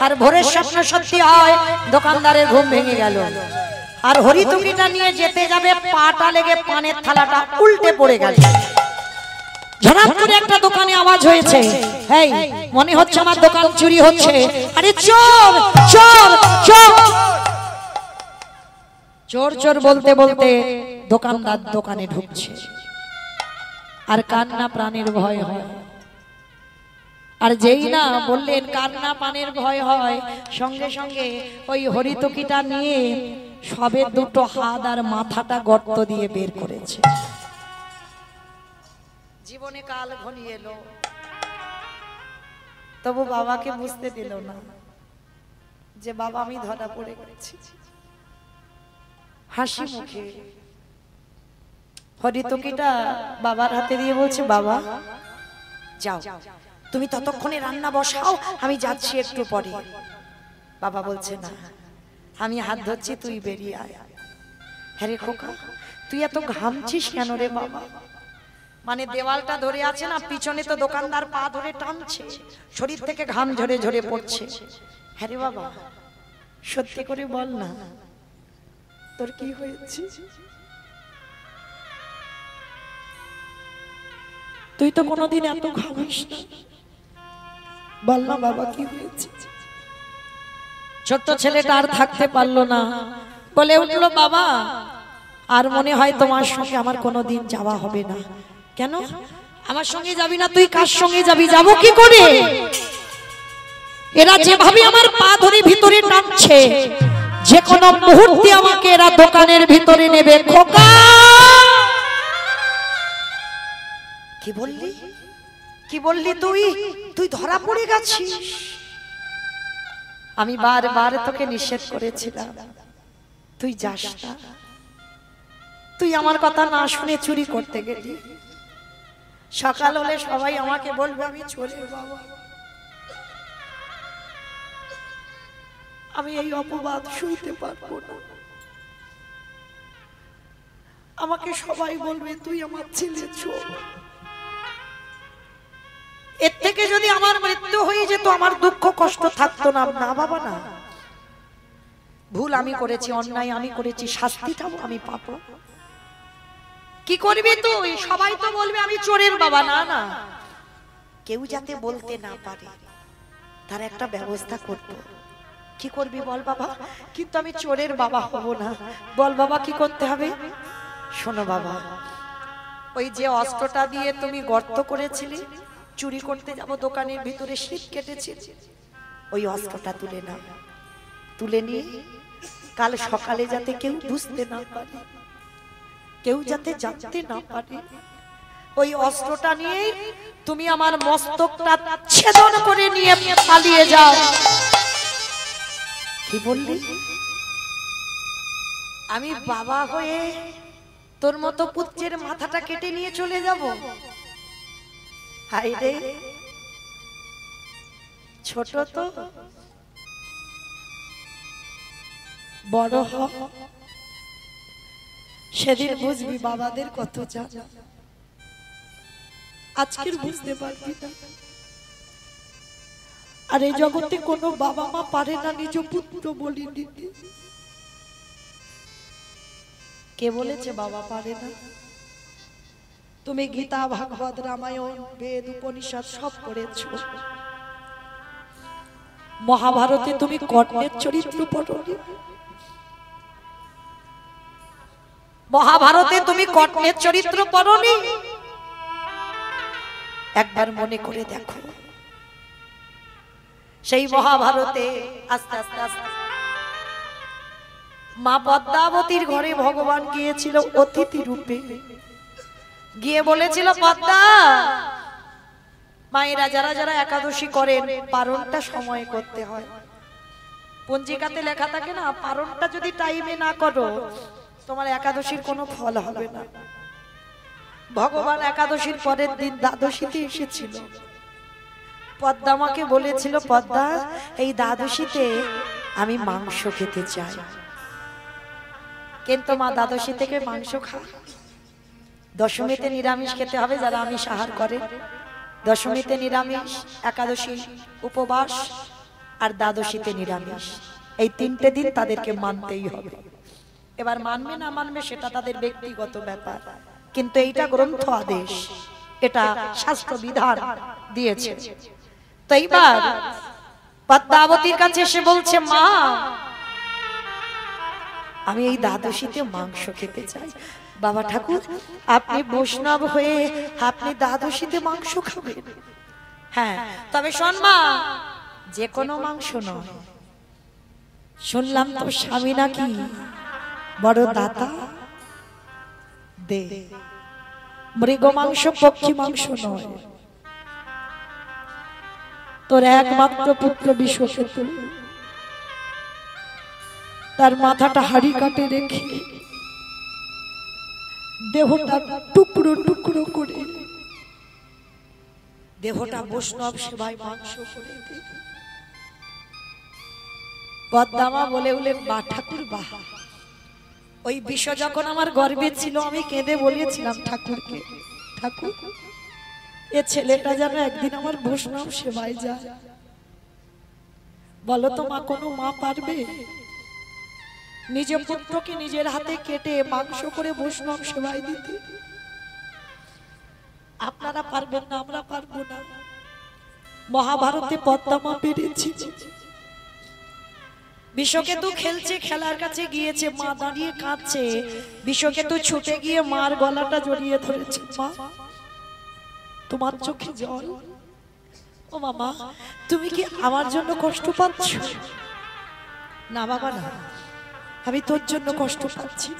আর ভোরের স্বপ্ন সত্যি হয়, দোকানদারের ঘুম ভেঙে গেল। আর হরিতকিটা নিয়ে যেতে যাবে, পাটা লেগে পানের থালাটা উল্টে পড়ে গেল। ঝড়াম করে একটা দোকানে আওয়াজ হয়েছে, এই মনে হচ্ছে আমার দোকান চুরি হচ্ছে। আরে চোর চোর চোর চোর চোর বলতে বলতে দোকানদার দোকানে ঢুকছে, আর কান্না প্রাণের ভয় হয়। আর যেই না বললেন কান্না প্রাণের ভয় হয়, সঙ্গে সঙ্গে ওই হরিতকিটা নিয়ে সবে দুটো হাত আর মাথাটা গর্ত দিয়ে বের করেছে। জীবনে কাল ঘনিয়ে এলো, তবু বাবাকে বুঝতে দিল না যে বাবা আমি ধরা পড়ে গেছি। হাসি মুখে হরিতকিটা বাবার হাতে দিয়ে বলছে, বাবা যাও তুমি ততক্ষণে রান্না বসাও, আমি যাচ্ছি একটু পরে। বাবা বলছে না, আমি হাত ধরছি, তুই বেরিয়ে আয়। হ্যাঁ রে খোকা, তুই এত ঘামছিস কেন রে বাবা? মানে দেওয়ালটা ধরে আছে না, পিছনে তো দোকানদার পা ধরে টানছে, শরীর থেকে ঘাম ঝরে ঝরে পড়ছে। হ্যাঁ রে বাবা, সত্যি করে বল না তোর কি হয়েছে? তুই তো কোনোদিন এত ঘামিস না, বল না বাবা কি হয়েছে? ছোট্ট ছেলেটা আর থাকতে পারলো না, বলে উঠলো, বাবা আর মনে হয় তোমার সঙ্গে আমার কোনোদিন যাওয়া হবে না। কেন আমার সঙ্গে যাবি না? তুই কার সঙ্গে যাবি? যাবো কি করে? এরা যেভাবে আমার পা ধরে ভিতরে টানছে, যে কোনো মুহূর্তে আমাকে এরা দোকানের ভিতরে নেবে। খোকা কি বললি? কি বললি তুই? তুই ধরা পড়ে গেছিস। আমি বারবার তোকে নিষেধ করেছিলাম তুই যাস না, তুই আমার কথা না শুনে চুরি করতে গেলি। সকাল হলে সবাই আমাকে বলবে আমি চোরের বাবা। আমি এই অপবাদ সইতে পারবো না। আমাকে সবাই বলবে তুই আমার ছেলে চোর। এর থেকে যদি আমার মৃত্যু হয়ে যেত আমার দুঃখ কষ্ট থাকতো না। না বাবা না, ভুল আমি করেছি, অন্যায় আমি করেছি, শাস্তিটাও আমি পাবো। কি করবি তুই? সবাই তো বলবে আমি চোরের বাবা। না না, কেউ যাতে বলতে না পারে তার একটা ব্যবস্থা করব। কি করবি বল বাবা? কিন্তু আমি চোরের বাবা হব না। বল বাবা কি করতে হবে? শোনো বাবা, ওই যে অস্ত্রটা দিয়ে তুমি গর্ত করেছিলে, চুরি করতে যাব দোকানের ভিতরে শীত কেটেছে, ওই অস্ত্রটা তুলে নাও। তুলে নিয়ে কাল সকালে যাতে কেউ বুঝতে না পারে, কেউ যাতে জানতে না পারে, ওই অস্ত্রটা নিয়ে তুমি আমার মস্তকটা ছেদন করে নিয়ে পালিয়ে যাও। কি বললি? আমি বাবা হয়ে তোর মতো পুত্রের মাথাটা কেটে নিয়ে চলে যাব? হাই রে, ছোট তো, বড় হ, সেদিন বুঝবি বাবাদের কত জানা। আজকের বুঝতে পারবি না। আর এই জগতে কোনো বাবা মা পারে না নিজ পুত্র বলি দিতে। কে বলেছে বাবা পারে না? তুমি গীতা, ভাগবত, রামায়ণ, বেদ, উপনিষদ সব পড়েছো। মহাভারতে তুমি কর্ণের চরিত্র পড়োনি? মহাভারতে তুমি কর্ণের চরিত্র পড়োনি? একবার মনে করে দেখো, সেই মহাভারতে আস্তে আস্তে আস্তে মা পদ্মাবতীর ঘরে ভগবান গিয়েছিল অতিথি রূপে। গিয়ে বলেছিল, পদ্মা, মায়েরা যারা যারা একাদশী করেন পারণটা সময় করতে হয়। পঞ্জিকাতে লেখা থাকে না, পারণটা যদি টাইমে না করো তোমার একাদশীর কোনো ফল হবে না। ভগবান একাদশীর পরের দিন দ্বাদশীতে এসেছিল। পদ্মা মাকে বলেছিল, পদ্মা, এই দ্বাদশীতে আমি মাংস খেতে চাই। কিন্তু মা দ্বাদশী থেকে মাংস খায়। দশমীতে নিরামিষ খেতে হবে যারা আমিষ আহার করে। দশমীতে নিরামিষ, একাদশী উপবাস, আর দ্বাদশীতে নিরামিষ। এই তিনটে দিন তাদেরকে মানতেই হবে। এবার মানবে না মানবে সেটা তাদের ব্যক্তিগত ব্যাপার, কিন্তু এইটা গ্রন্থ আদেশ, এটা শাস্ত্র বিধান দিয়েছে। তো এইবার পদ্মাবতীর কাছে এসে বলছে, মা, আমি এই দ্বাদশীতে মাংস খেতে চাই। বাবা ঠাকুর, আপনি বৈষ্ণব হয়ে আপনি দ্বাদশীতে মাংস খাবেন? হ্যাঁ, তবে শোন মা, যে কোনো মাংস নয়। শুনলাম তো স্বামী নাকি বড় দাতা, দে। মৃগ মাংস, পক্ষী মাংস নয়। তোর একমাত্র পুত্র বিশ্বকেতু, তার মাথাটা হাড়ি কাটে রেখে দেহটা টুকরো টুকরো করে, দেহটা বৈষ্ণব সেবায় মাংস করে দে। পদ্মামা বলে উঠলেন, বা ঠাকুর বাহ। ওই বিষ যখন আমার গর্ভে ছিল আমি কেঁদে বলেছিলাম ঠাকুরকে, ঠাকুর, এ ছেলেটা যেন একদিন আমার বৈষ্ণব সেবায় যায়। বলো তো মা, কোনো মা পারবে নিজের পুত্রকে নিজের হাতে কেটে মাংস করে বৈষ্ণব সেবায় দিতে? আপনারা পারবেন না, আমরা পারবো না। মহাভারতে পদ্মা পেরেছি। বিশ্বকেতু খেলছে, খেলার কাছে গিয়েছে, মা দাঁড়িয়ে কাঁদছে। বিশ্বকেতু ছুটে গিয়ে মার গলাটা জড়িয়ে ধরেছে। মা, তোমার চোখে জল। ও মামা, তুমি কি আমার জন্য কষ্ট পাচ্ছ? না বাবা না, আমি তোর জন্য কষ্ট পাচ্ছি।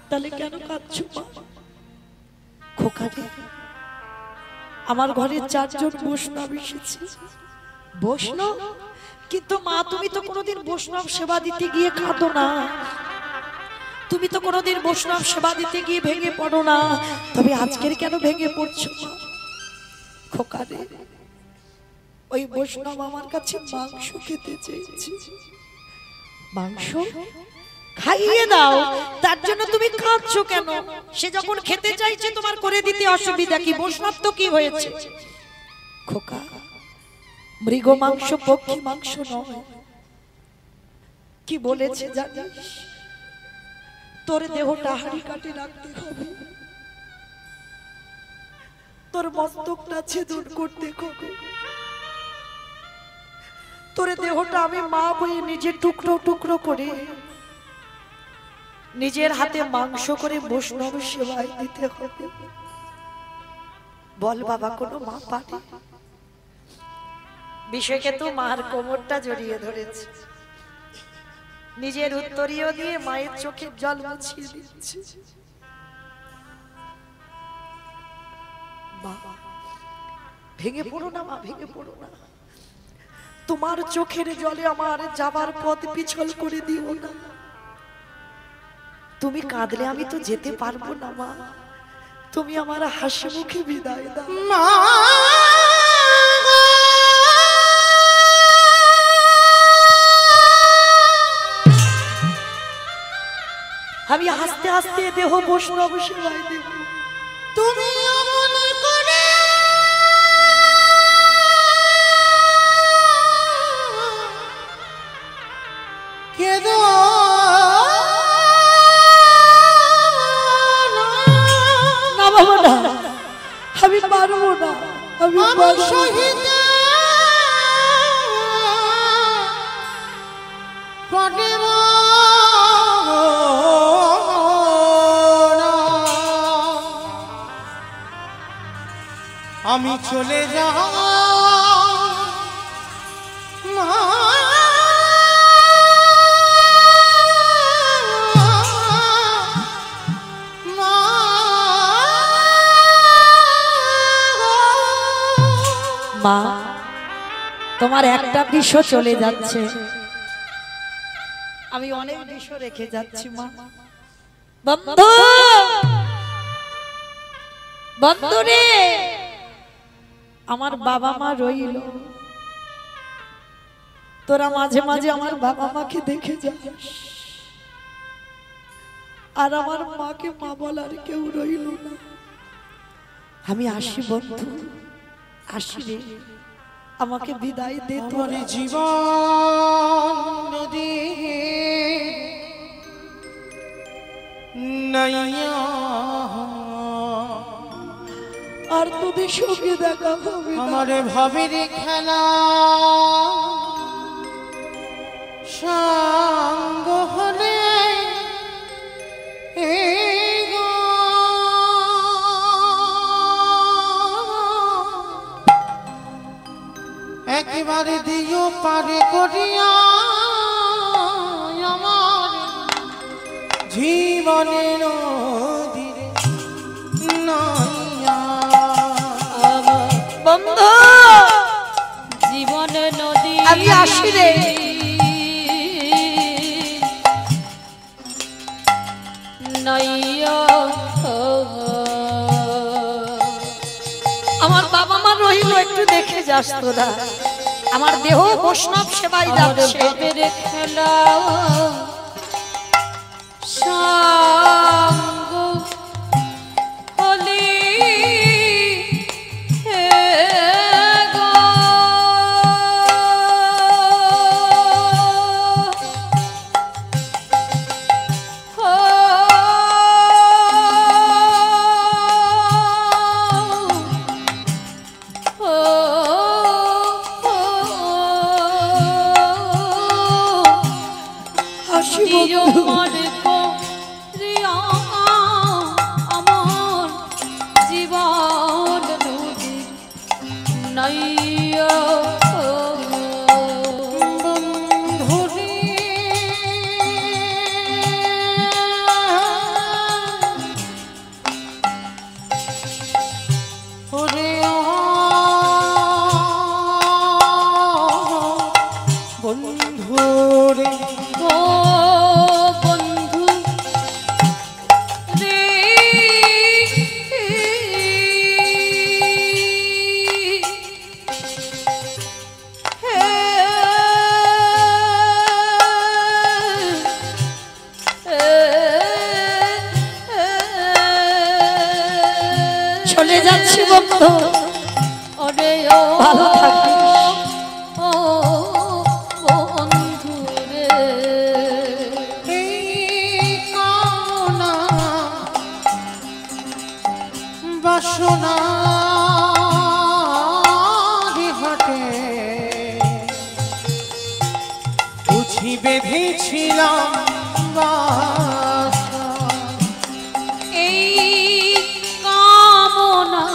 তাহলে কেন কাঁদছো মা? খোকা রে, আমার ঘরে 4 জন বৈষ্ণব এসেছে। বৈষ্ণব? কিন্তু মা, তুমি তো কোনোদিন বৈষ্ণব সেবা দিতে গিয়ে কাঁদো না। তুমি তো কোনোদিন বৈষ্ণব সেবা দিতে গিয়ে ভেঙে পড়ো না। তবে আজকের কেন ভেঙে পড়ছো মা? খোকা রে, ওই বৈষ্ণব আমার কাছে মাংস খেতে চেয়েছে। মাংস খাইয়ে দাও, তার জন্য তুমি কাঁদছো কেন? সে যখন খেতে চাইছে তোমার করে দিতে অসুবিধা কি? বৈষ্ণব তো কি হয়েছে? খোকা, মৃগ মাংস পক্ষী মাংস নয়। কি বলেছে জানিস? তোর দেহটা হাড়ি কাটে রাখতে হবে, তোর মস্তকটা ছেদন করতে হবে, তোর দেহটা আমি মা বই নিজে টুকরো টুকরো করে নিজের হাতে মাংস করে বৈষ্ণব সেবায় দিতে হবে। বল বাবা, কোনো মা পারে? বিষয়কে তো মার কোমরটা জড়িয়ে ধরেছে, নিজের উত্তরীয় দিয়ে মায়ের চোখের জল মুছিয়ে দিচ্ছে। বাবা, ভেঙে পড়ো না মা, ভেঙে পড়ো না। তোমার চোখের জলে আমার যাবার পথ পিছল করে দিও না। তুমি কাঁদলে আমি তো যেতে পারবো না মা, তুমি আমার হাসি মুখে বিদায় দাও মা। আমি হাসতে হাসতে দেহ বৈষ্ণব সেবায় দেব, তুমি অমন করে কেঁদো না বাবা, না আমি পারবো না, আমি শহীদ আমি চলে যাব মা, তোমার একটা বৃষ চলে যাচ্ছে, আমি অনেক বৃষ রেখে যাচ্ছি মা। বন্ধু, বন্ধু রে, আমার বাবা মা রইল, তোরা মাঝে মাঝে আমার বাবা মাকে দেখে যাস, আর আমার মাকে মা বলার কেউ রইল না। আমি আসি বন্ধু, আসি রে, আমাকে বিদায় দে। তোর জীবন নদী নাইয়া আর তোদের সঙ্গে দেখা হবে আমার ভাবের খেলা সঙ্গ হলে একেবারে দিও পারে করিয়া আমার জীবনের নদীরে নাইয়া। বন্ধু, জীবন নদী আমি আসি রে। নইয়া আমার বাবা মা রইল, একটু দেখে যাস তোরা, আমার দেহ বৈষ্ণব সেবাই যাচ্ছে। খেলা সঙ্গ হলি বন্ধুরে ও বন্ধু যাচ্ছি বন্ধু, ওরে ও ভালো থাকিস। ও বন্ধু রে, এই কামনা বাসনা হাটে বুঝি বেঁধেছিলাম বাসা। এই কামনা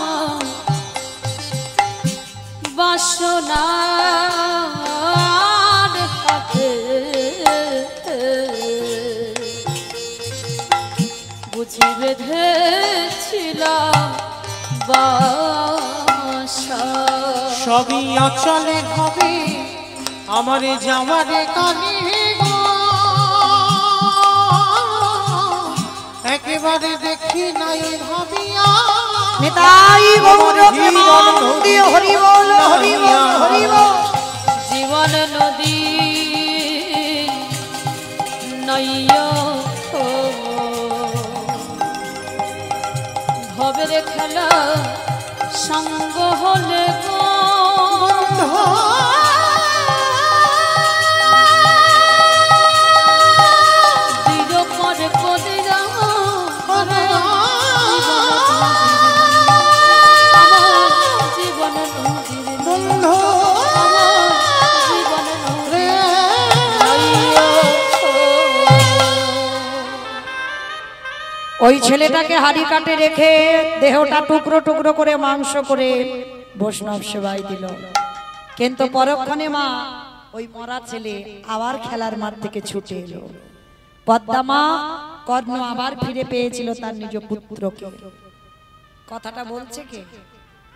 বাসনার হাতে বুঝি বেঁধেছিলাম বাসা। সবই অচলে হবে আমার যাওয়ারে কানে গো, একেবারে দেখি নাই ভাবিয়া নিতাই গৌর প্রেমানন্দে হরি বল হরি বল হরি বল। জীবন নদী নইয় ভবের খেলা সঙ্গ হলে গো, দিল পরে কদিরা জীবন নদীর বন্ধু জীবন রে, ওই ছেলেটাকে হাড়ি কাটে রেখে দেহটা টুকরো টুকরো করে মাংস করে বৈষ্ণব সেবায় দিল। কিন্তু পরক্ষণে মা ওই মরা ছেলে আবার খেলার মাঠ থেকে ছুটে এলো। পদ্মা মা কর্ণ আবার ফিরে পেয়েছিল তার নিজ পুত্রকে। কথাটা বলছে কে?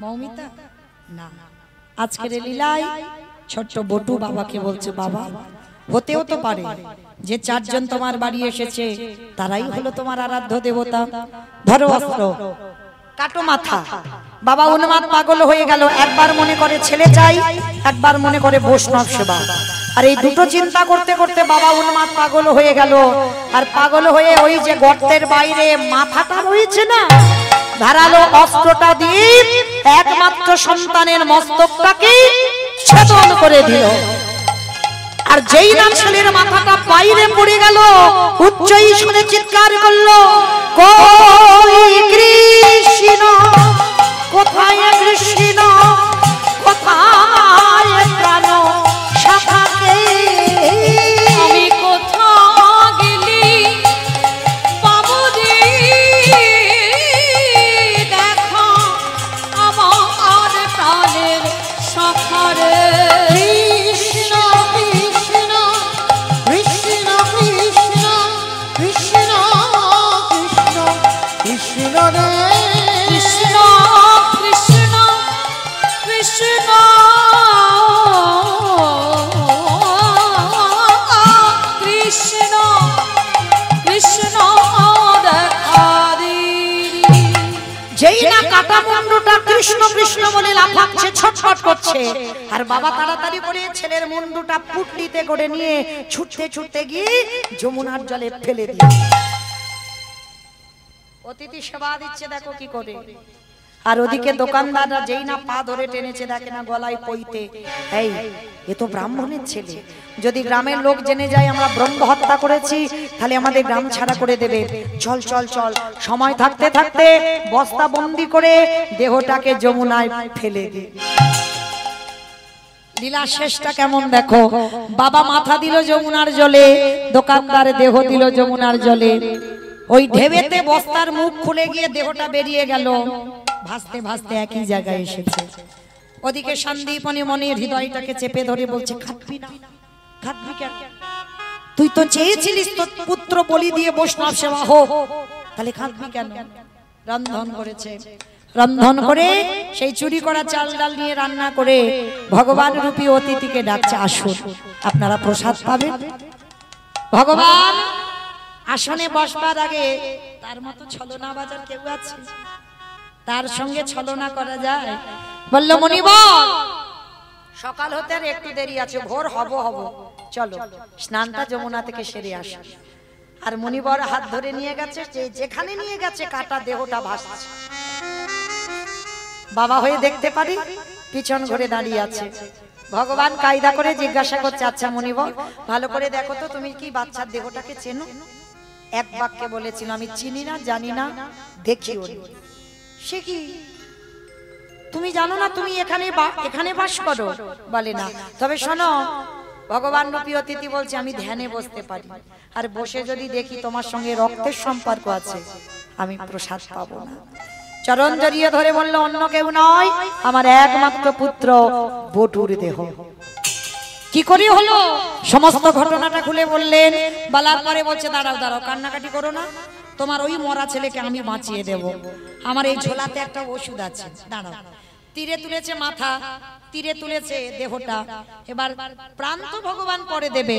মৌমিতা না, আজকের লীলায় ছোট্ট বটু বাবাকে বলছে, বাবা হতেও তো পারে যে চারজন তোমার বাড়ি এসেছে তারাই হলো তোমার আরাধ্য দেবতা। ধরো অস্ত্র, কাটো মাথা। বাবা উন্মাদ পাগল হয়ে গেল, একবার মনে করে ছেলে চাই, একবার মনে করে বৈষ্ণব সেবা। আর এই দুটো চিন্তা করতে করতে বাবা উন্মাদ পাগল হয়ে গেল। আর পাগল হয়ে ওই যে গর্তের বাইরে মাথাটা রয়েছে না, ধারালো অস্ত্রটা দিয়ে একমাত্র সন্তানের মস্তকটাকে ছেদন করে দিল। আর যেই না ছেলের মাথাটা বাইরে পড়ে গেল, উচ্চ শুনে চিৎকার করলো, কই কৃষ্ণ, কোথায় কৃষ্ণ, কোথায় প্রাণ শাখাকে, আমি কোথা গেলি বাবুজি দেখা আমার প্রাণের সখারে। কৃষ্ণ কৃষ্ণ কৃষ্ণ কৃষ্ণ কৃষ্ণ কৃষ্ণ কৃষ্ণ রে, কৃষ্ণ কৃষ্ণ কৃষ্ণ কৃষ্ণ কৃষ্ণ দেখা দিলি। যেই না কাটা মুন্ডুটা কৃষ্ণ কৃষ্ণ বলে লাফাচ্ছে, ছটফট করছে। আর বাবা তাড়াতাড়ি করে ছেলের মুন্ডুটা পুটলিতে করে নিয়ে ছুটতে ছুটতে গিয়ে যমুনার জলে ফেলে দিয়ে অতিথি সেবা দিচ্ছে, দেখো কি করে। আর ওদিকে দোকানদাররা যেই না পা ধরে টেনেছে, দেখে না গলায় পইতে, এই এ তো ব্রাহ্মণের ছেলে, যদি গ্রামের লোক জেনে যায় আমরা ব্রহ্ম হত্যা করেছি তাহলে আমাদের গ্রাম ছাড়া করে দেবে, চল চল চল। সময় থাকতে থাকতে বস্তা বন্দি করে দেহটাকে যমুনায় ফেলে দি। লীলা শেষটা কেমন দেখো, বাবা মাথা দিল যমুনার জলে, দোকানদার দেহ দিল যমুনার জলে। ওই ঢেবেতে বস্তার মুখ খুলে গিয়ে দেহটা বেরিয়ে গেল, ভাসতে ভাসতে একই জায়গায় এসেছে। ওদিকে সন্দীপনি মনের হৃদয়টাকে চেপে ধরে বলছে, খাটবি না, খাটবি কেন? তুই তো চেয়েছিলিস তোর পুত্র বলি দিয়ে বৈষ্ণব সেবা হোক, তাহলে খাটবি কেন? রন্ধন করেছে, রন্ধন করে সেই চুরি করা চাল ডাল নিয়ে রান্না করে ভগবান রূপী অতিথিকে ডাকছে, আসুন আপনারা প্রসাদ পাবেন। ভগবান আসনে বসবার আগে তার মতো ছলনা বাজার কেউ আছে? তার সঙ্গে ছলনা করা যায়? বলল, মনিবর সকাল হতে আর একটু দেরি আছে, ভোর হব হব, চলো স্নানটা যমুনা থেকে সেরে আসো। আর মনিবর হাত ধরে নিয়ে গেছে, যেখানে নিয়ে গেছে কাটা দেহটা ভাসছে। বাবা হয়ে দেখতে পারি, পিছন ঘুরে দাঁড়িয়ে আছে। ভগবান কায়দা করে জিজ্ঞাসা করছে, আচ্ছা মুনিবর ভালো করে দেখো তো তুমি কি বাচ্চার দেহটাকে চেনো? এক বাক্যে বলেছিল, আমি চিনি না, জানি না, দেখিও নি। সে কি তুমি জানো না তুমি এখানে বাস করো? বলে না। তবে শোনো, ভগবান রূপী অতিথি বলছে আমি ধ্যানে বসতে পারি, আর বসে যদি দেখি তোমার সঙ্গে রক্তের সম্পর্ক আছে, আমি প্রসাদ পাবো না। চরণ জড়িয়ে ধরে বলল, অন্য কেউ নয়, আমার একমাত্র পুত্র বটুর দেহ। কি করে হলো সমস্ত ঘটনাটা খুলে বললেন। বলার পরে বলছে, দাঁড়াও দাঁড়াও, কান্নাকাটি করো না, তোমার ওই মরা ছেলেকে আমি বাঁচিয়ে দেব। আমার এই ঝোলাতে একটা ওষুধ আছে, দাঁড়াও। তীরে তুলেছে মাথা, তীরে তুলেছে দেহটা। এবার প্রাণ তো ভগবান পরে দেবে।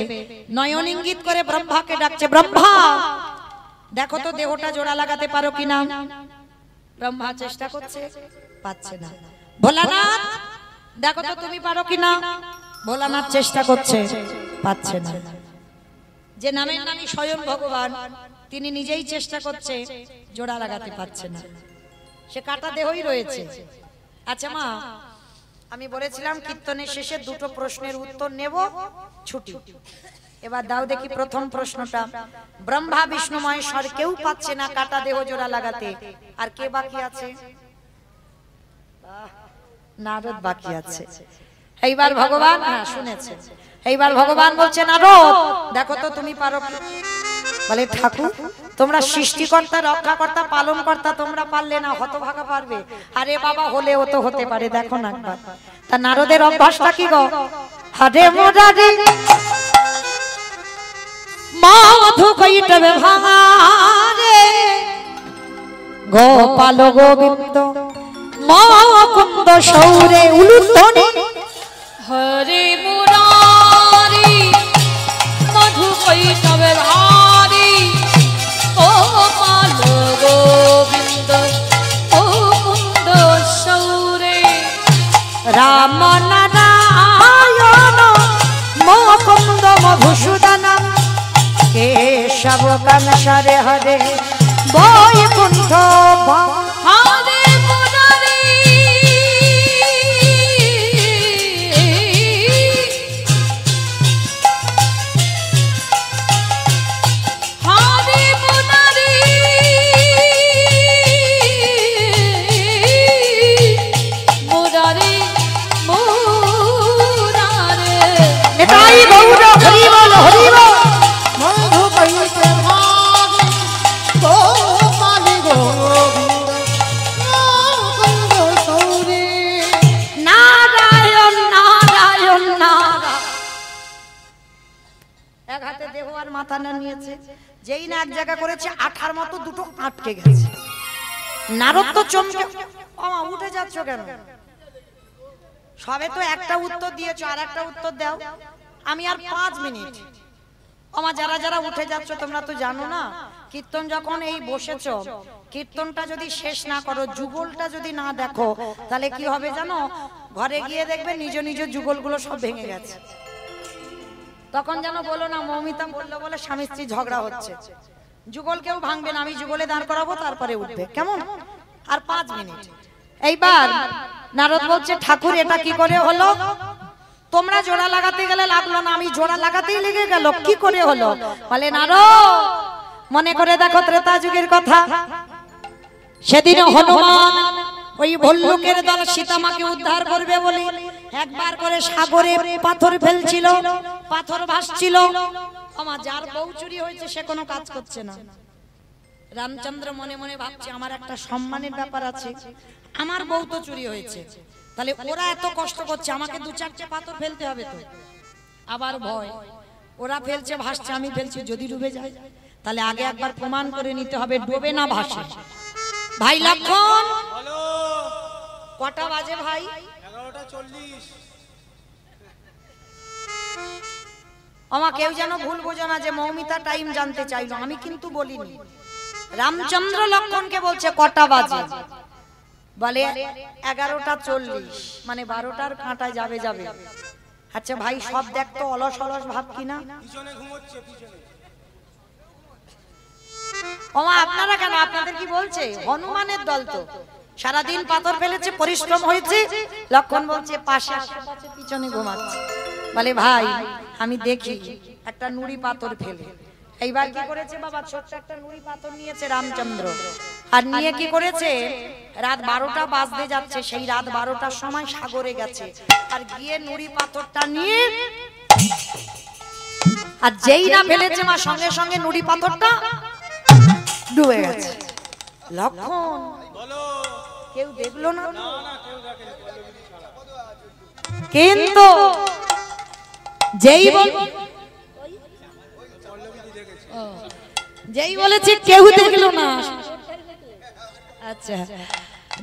নয়ন ইঙ্গিত করে ব্রহ্মাকে ডাকছে, ব্রহ্মা দেখো তো দেহটা জোড়া লাগাতে পারো কিনা। ব্রহ্মা চেষ্টা করছে, পাচ্ছে না। ভোলানাথ দেখো তো তুমি পারো কিনা। ভোলানাথ চেষ্টা করছে, পাচ্ছে না। যে নামের নামই স্বয়ং ভগবান, তিনি নিজেই চেষ্টা করছে, জোড়া লাগাতে পারছে না। সে কাটা দেহই রয়েছে। আচ্ছা মা, আমি বলেছিলাম কীর্তনের শেষে দুটো প্রশ্নের উত্তর নেব, ছুটি। এবার দাও দেখি প্রথম প্রশ্নটা। ব্রহ্মা বিষ্ণু মহেশ্বর কেউ পাচ্ছে না কাটা দেহ জোড়া লাগাতে, আর কে বাকি আছে? নারদ বাকি আছে। এইবার ভগবান, হ্যাঁ শুনেছে, এইবার ভগবান বলছে, নারদ দেখো তো তুমি পারো কি। বলে, ঠাকুর তোমরা সৃষ্টিকর্তা, রক্ষাকর্তা, পালনকর্তা, তোমরা পারলে না, হতভাগা পারবে। আরে বাবা, হলেও তো হতে পারে, দেখো না একবার। তা নারদের অভ্যাসটা কি গো? হারে মোরারে মাধু কইটবে ভাঙারে, গোপাল গোবিন্দ মুকুন্দ সৌরে উলুধ্বনি। হরে মুরারি মধু কৈতবে ভারি, গোপাল গোবিন্দ মুকুন্দ সৌরে। রাম নারায়ণ মুকুন্দ মধুসূদনম, কেশব কানসরে হরে বৈকুণ্ঠ। হরে মুরারি হরে মুরারি মুরারি মুরারে। এটাই গৌর, হরি বল হরি বল। মধু কইতে ভাগে গোপাল গোবিন্দ মুকুন্দ সৌরে। নারায়ণ নারায়ণ নারায়ণ। এক হাতে দেহ আর মাথা না নিয়েছে, যেই না এক জায়গা করেছে, আঠার মতো দুটো আটকে গেছে। নারদ তো চমকে, আমা উঠে যাচ্ছ কেন? সবে তো একটা উত্তর দিয়েছো, আর একটা উত্তর দাও। আমি আর 5 মিনিট। আমা যারা যারা উঠে যাচ্ছ, তোমরা তো জানো না, কীর্তন যখন এই বসেছো, কীর্তনটা যদি শেষ না করো, যুগলটা যদি না দেখো, তাহলে কি হবে জানো? ঘরে গিয়ে দেখবে নিজ নিজ যুগলগুলো সব ভেঙে গেছে। তখন যেন বলো না, মৌমিতা বললো বলে স্বামী স্ত্রী ঝগড়া হচ্ছে। যুগল কেউ ভাঙবে না, আমি যুগলে দাঁড় করাবো, তারপরে উঠবে, কেমন? আর 5 মিনিট। এইবার নারদ বলছে, ঠাকুর এটা কি করে হলো? তোমরা জোড়া লাগাতে গেলে লাগলো না, আমি জোড়া লাগাতেই লেগে গেল, কি করে হলো? বলে, নারদ মনে করে দেখো ত্রেতা যুগের কথা। সেদিন হনুমান ওই ভল্লুকের দল সীতামাকে উদ্ধার করবে বলে একবার করে সাগরে পাথর ফেলছিল, পাথর ভাসছিল। আমার যার বউ চুরি হয়েছে সে কোনো কাজ করছে না। রামচন্দ্র মনে মনে ভাবছে, আমার একটা সম্মানের ব্যাপার আছে, আমার বউ তো চুরি হয়েছে, তাহলে ওরা এত কষ্ট করছে, আমাকে 2-4টে পাথর ফেলতে হবে তো। আবার ভয়, ওরা ফেলছে ভাসছে, আমি ফেলছি, যদি ডুবে যায় তাহলে আগে একবার প্রমাণ করে নিতে হবে ডুবে না ভাসে। ভাই লক্ষণ, কটা বাজে ভাই? 11:40। আমা কেউ যেন ভুল বোঝো না যে মৌমিতা টাইম জানতে চাইলো, আমি কিন্তু বলিনি। রামচন্দ্র লক্ষণকে বলছে কটা বাজে, বলে 11:40, মানে 12টার কাঁটা যাবে যাবে। আচ্ছা ভাই সব দেখতো অলস অলস ভাব কিনা? পিছনে ঘুমোচ্ছে, পিছনে। ওমা আপনারা কেন, আপনাদের কি বলছে? হনুমানের দল তো, সারাদিন পাথর ফেলেছে, পরিশ্রম হয়েছে। লক্ষণ বলছে পাশে আশেপাশে পিছনে ঘুমাচ্ছে। বলে ভাই আমি দেখি একটা নুড়ি পাথর ফেলে। এইবার কি করেছে বাবা, ছোট্ট একটা নুড়ি পাথর নিয়েছে রামচন্দ্র, আর নিয়ে কি করেছে, রাত 12টা বাজতে যাচ্ছে, সেই রাত 12টার সময় সাগরে গেছে, আর গিয়ে নুড়ি পাথরটা নিয়ে, আর যেই না ফেলেছে মা সঙ্গে সঙ্গে নুড়ি পাথরটা ডুবে গেছে। লক্ষণ কেউ দেখলো না, কিন্তু যেই বলেছে কেউ দেখলো না, আচ্ছা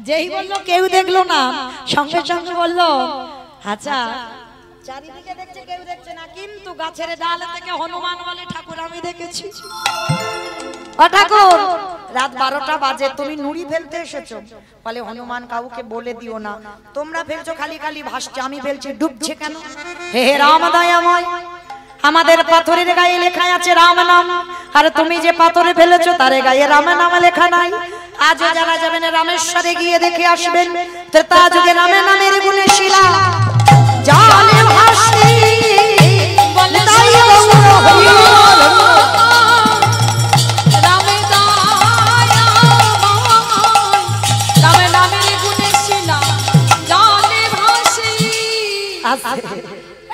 যেই বললো কেউ দেখলো না, সঙ্গে সঙ্গে বললো আচ্ছা চারিদিকে দেখছে কেউ দেখছে না, কিন্তু গাছের ডাল থেকে হনুমান বলে ঠাকুর আমি দেখেছি। ও ঠাকুর রাত 12টা বাজে, তুমি নুড়ি ফেলতে এসেছো? বলে হনুমান কাউকে বলে দিও না, তোমরা ফেলছো খালি খালি ভাসছে, আমি ফেলছি ডুবছে কেন? হে রাম দয়াময়, আমাদের পাথরের গায়ে লেখা আছে রাম নাম, আর তুমি যে পাথরে ফেলেছো তার গায়ে রাম নাম লেখা নাই। আজও যারা যাবেন রামেশ্বরে গিয়ে দেখে আসবেন, ত্রেতা যুগে রামে নামের গুণে শিলা জালে ভাসি, বলে তাই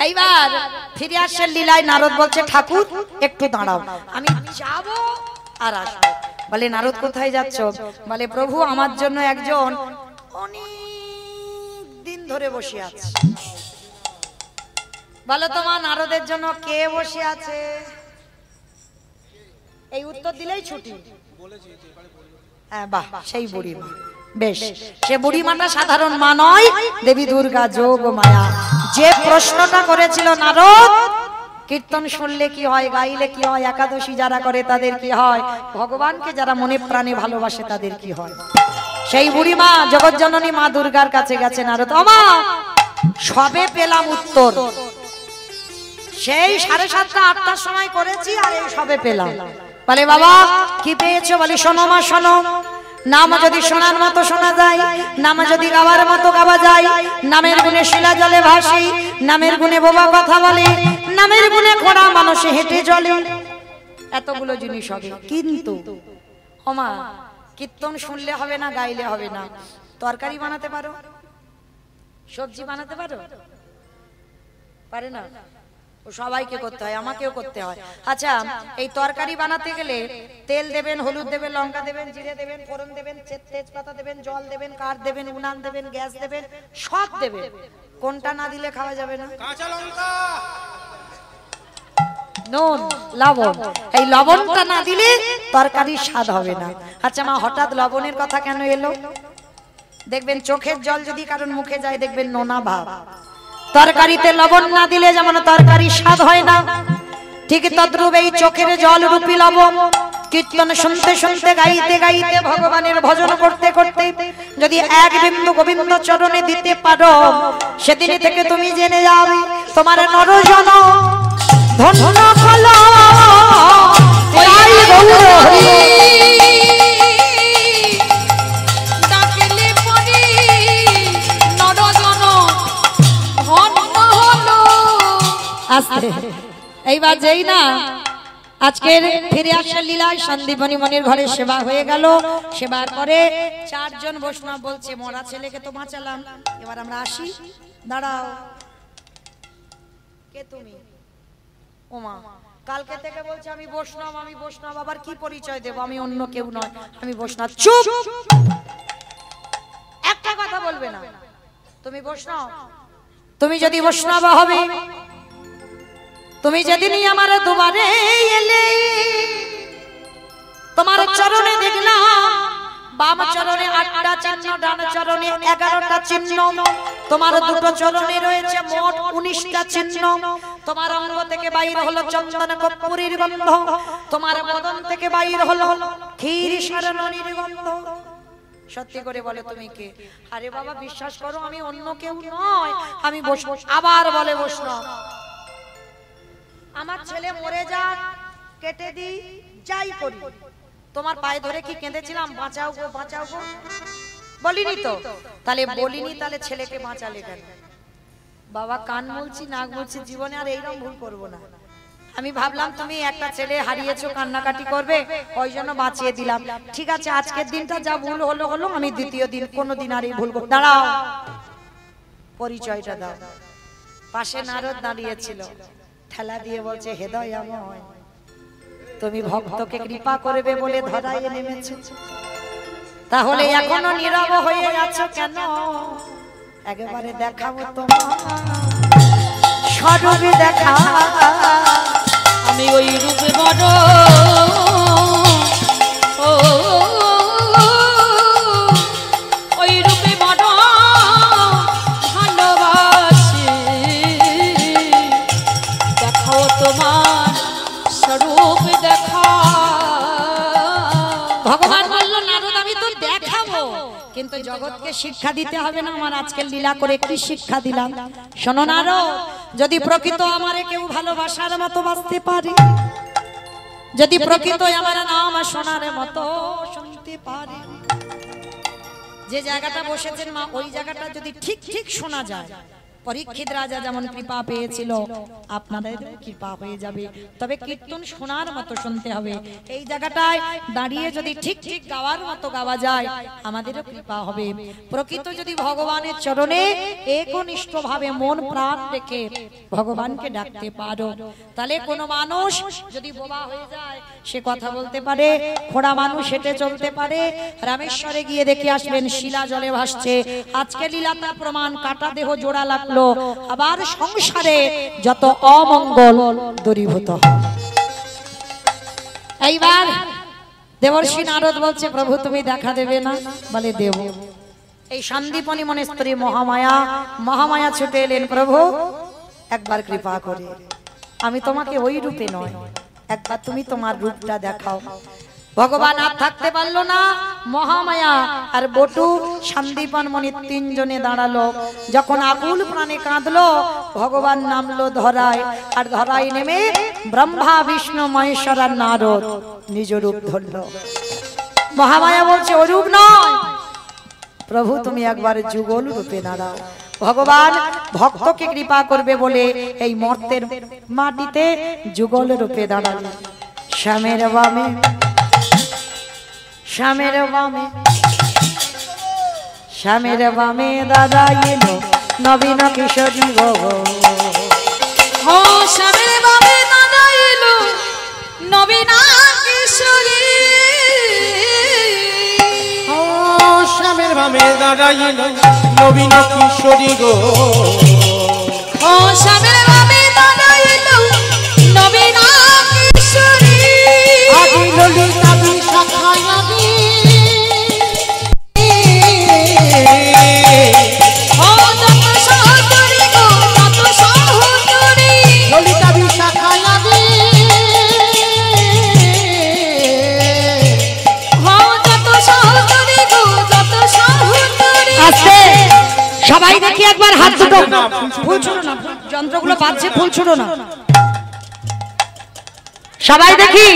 এইবার ফিরে আসে লীলায়। নারদ বলছে ঠাকুর একটু দাঁড়াও, আমি যাব আর আসবো। বলে নারদ কোথায় যাচ্ছ? বলে প্রভু আমার জন্য একজন অনেক দিন ধরে বসে আছে। বলো তোমার নারদের জন্য কে বসে আছে? এই উত্তর দিলেই ছুটি। হ্যাঁ বাহ, সেই বুড়ি মা। বেশ, সে বুড়ি মাটা সাধারণ মা নয়, দেবী দুর্গা যোগ মায়া। যে প্রশ্নটা করেছিল নারদ, কীর্তন শুনলে কি হয়, গাইলে কি হয়, একাদশী যারা করে তাদের কি হয়, ভগবানকে যারা মনে প্রাণে ভালোবাসে তাদের কি হয়, সেই বুড়ি মা জগৎজননী মা দুর্গার কাছে গেছে নারদ। ও মা, সবে পেলাম উত্তর, সেই 7:30 8টার সময় করেছি, আর এই সবে পেলাম। বলে বাবা কি পেয়েছো? বলে শোনো মা শোনো, নাম যদি শোনার মতো শোনা যায়, নাম যদি গাওয়ার মতো গাওয়া যায়, নামের গুণে শিলা জলে ভাসি, নামের গুণে বোবা কথা বলে, নামের গুণে খোড়া মানুষে হেঁটে চলে, এতগুলো জিনিস হবে। কিন্তু ওমা কীর্তন শুনলে হবে না, গাইলে হবে না। তরকারি বানাতে পারো, সবজি বানাতে পারো? পারে না, সবাইকে করতে হয়, আমাকেও করতে হয়। আচ্ছা এই তরকারি বানাতে গেলে তেল দেবেন, হলুদ দেবেন, লঙ্কা দেবেন, জিরে দেবেন, ফোড়ন দেবেন, তেজপাতা দেবেন, জল দেবেন, কাঠ দেবেন, উনান দেবেন, গ্যাস দেবেন, সব দেবেন। কোনটা না দিলে খাওয়া যাবে না? কাঁচা লঙ্কা, নুন, লবণ। এই লবণটা না দিলে তরকারির স্বাদ হবে না। আচ্ছা মা, হঠাৎ লবণের কথা কেন এলো? দেখবেন চোখের জল যদি কারণ মুখে যায়, দেখবেন নোনা ভাব। তরকারিতে লবণ না দিলে যেমন তরকারির স্বাদ হয় না, ঠিক তদ্রূপ এই চোখের জল রূপী লবণ কীর্তন শুনতে শুনতে, গাইতে গাইতে, ভগবানের ভজন করতে করতে যদি এক বিন্দু গোবিন্দ চরণে দিতে পারো, সেদিন থেকে তুমি জেনে যাবে তোমার নরজন ধন্য ফল। এইবার যেই না আজকের ফিরে আসার লীলায় সন্দীপনী মনির ঘরে সেবা হয়ে গেল। সেবার পরে 4 জন বৈষ্ণব বলছে মরা ছেলেকে তো বাঁচালাম, এবার আমরা আসি। দাঁড়াও, কে তুমি? ওমা কালকে থেকে বলছে আমি বৈষ্ণব, আমি বৈষ্ণব, আবার কি পরিচয় দেব? আমি অন্য কেউ নয়, আমি বৈষ্ণব। চুপ, একটা কথা বলবে না। তুমি বৈষ্ণব, তুমি যদি বৈষ্ণব হবে, তুমি যেদিনই আমার দুবারে এলে, তোমার চরণে দেখলাম বাম চরণে 8টা চিহ্ন, ডান চরণে 11টা চিহ্ন, তোমার দুটো চরণে রয়েছে মোট 19টা চিহ্ন। তোমার অঙ্গ থেকে বাইর হলো চন্দন কর্পূরের গন্ধ, তোমার বদন থেকে বাইর হলো ক্ষীর সারণীর গন্ধ। সত্যি করে বলে তুমি কে? আরে বাবা বিশ্বাস করো আমি অন্য কেউ নয়, আমি বৈষ্ণব। আবার বলে বৈষ্ণব। আমার ছেলে মরে যাক, কেটে দি, যাই করি, তোমার পায়ে ধরে কি কেঁদেছিলাম বাঁচাও গো বাঁচাও গো? বলিনি তো? তাহলে বলিনি, তাহলে ছেলেকে বাঁচালে কেন? বাবা কান বলছি, নাক বলছি, জীবনে আর এইরকম ভুল করবো না। আমি ভাবলাম তুমি একটা ছেলে হারিয়েছো, কান্নাকাটি করবে, ওই জন্য বাঁচিয়ে দিলাম। ঠিক আছে, আজকের দিনটা যা ভুল হলো হলো, আমি দ্বিতীয় দিন কোনোদিন আর এই ভুল করব। দাঁড়াও, পরিচয়টা দাও। পাশে নারদ দাঁড়িয়েছিল, ঠেলা দিয়ে বলছে, হে দয়াময়, তুমি ভক্তকে কৃপা করবে বলে ধরায় নেমেছো, তাহলে এখনো নীরব হয়ে আছো কেন? একেবারে দেখাবো তোমার স্বরূপে, দেখা আমি ওই রূপে বড় ওই রূপে বড় ভালোবাসি, দেখাও তোমার স্বরূপ দেখা। ভগবান বলল, নারদ আমি তো দেখাবো, কিন্তু জগৎকে শিক্ষা দিতে হবে না? আমার আজকের লীলা করে কি শিক্ষা দিলাম শোনো নারদ। যদি প্রকৃত আমারে কেউ ভালোবাসার মতো বাঁচতে পারে, যদি প্রকৃত আমার নাম শোনার মতো শুনতে পারে, যে জায়গাটা বসেছেন মা, ওই জায়গাটা যদি ঠিক ঠিক শোনা যায়, পরীক্ষিত রাজা যেমন কৃপা পেয়েছিল, আপনাদের কৃপা হয়ে যাবে। তবে কীর্তন শোনার মতো শুনতে হবে। এই জায়গাটায় দাঁড়িয়ে যদি ঠিক ঠিক গাওয়ার মতো গাওয়া যায়, আমাদেরও কৃপা হবে। প্রকৃত যদি ভগবানের চরণে একনিষ্ঠ ভাবে মন প্রাণ রেখে ভগবানকে ডাকতে পারো, তাহলে কোনো মানুষ যদি বোবা হয়ে যায়, সে কথা বলতে পারে, খোড়া মানুষ হেঁটে চলতে পারে। রামেশ্বরে গিয়ে দেখে আসবেন শিলা জলে ভাসছে। আজকে লীলাটা প্রমাণ, কাটা দেহ জোড়া লাগলো, আবার সংসারে যত অমঙ্গল দূরীভূত হয়। এইবার দেবর্ষি নারদ বলছে, প্রভু তুমি দেখা দেবে না? বলে দেব। এই সন্দীপনী মনে স্ত্রী মহামায়া, মহামায়া ছুটে এলেন, প্রভু একবার কৃপা করে, আমি তোমাকে ওই রূপে নয়, একবার তুমি তোমার রূপটা দেখাও। ভগবান আর থাকতে পারলো না, মহামায়া আর বটু সন্দীপন মণি তিনজনে দাঁড়ালো। যখন আকুল প্রাণে কাঁদলো, ভগবান নামলো ধরায়, আর ধরায় নেমে ব্রহ্মা বিষ্ণু মহেশ্বর আর নারদ নিজ রূপ ধরলো। মহামায়া বলছে, ও রূপ নয় প্রভু, তুমি একবার যুগল রূপে দাঁড়াও। ভগবান ভক্তকে কৃপা করবে বলে এই মর্তের মাটিতে যুগল রূপে দাঁড়ালেন। শ্যামের বামে, শ্যামের বামে, শ্যামের বামে দাঁড়াইল নবীন কিশোরী গো। ও শ্যামের বামে দাঁড়াইল নবীন কিশোরী, ও শ্যামের বামে দাঁড়াইল নবীন কিশোরী গো। ও শ্যামের বামে দাঁড়াইল নবীন কিশোরী, আদি ললিতা বিশাখায় আদি, ও যত সহচরী গো তত সহচরী, ললিতা বিশাখায় আদি, ও যত সহচরী গো তত সহচরী। আস্তে সবাই দেখি একবার হাত দুটো, ফুল ছুড়ো না, যন্ত্রগুলো বাজছে, ফুল ছুড়ো না। সবাই দেখি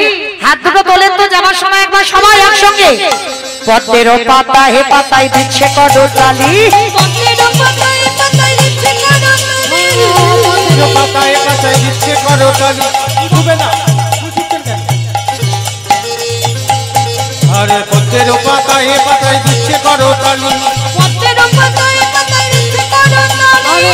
হাত দুটো তোলেন তো, যাওয়ার সময় একবার সবাই একসঙ্গে। পদ্মের পাতা হে পাতায় দিচ্ছে কদতালি, পদ্মের পাতায় পাতায় দিচ্ছে কদতালি, পদ্মের পাতায় পাতায় দিচ্ছে করতালি। ডুবে না, বুঝছেন কেন? আরে পদ্মের পাতায় পাতায় দিচ্ছে করতালি, পদ্মের পাতায় পাতায় দিচ্ছে কদতালি, আরে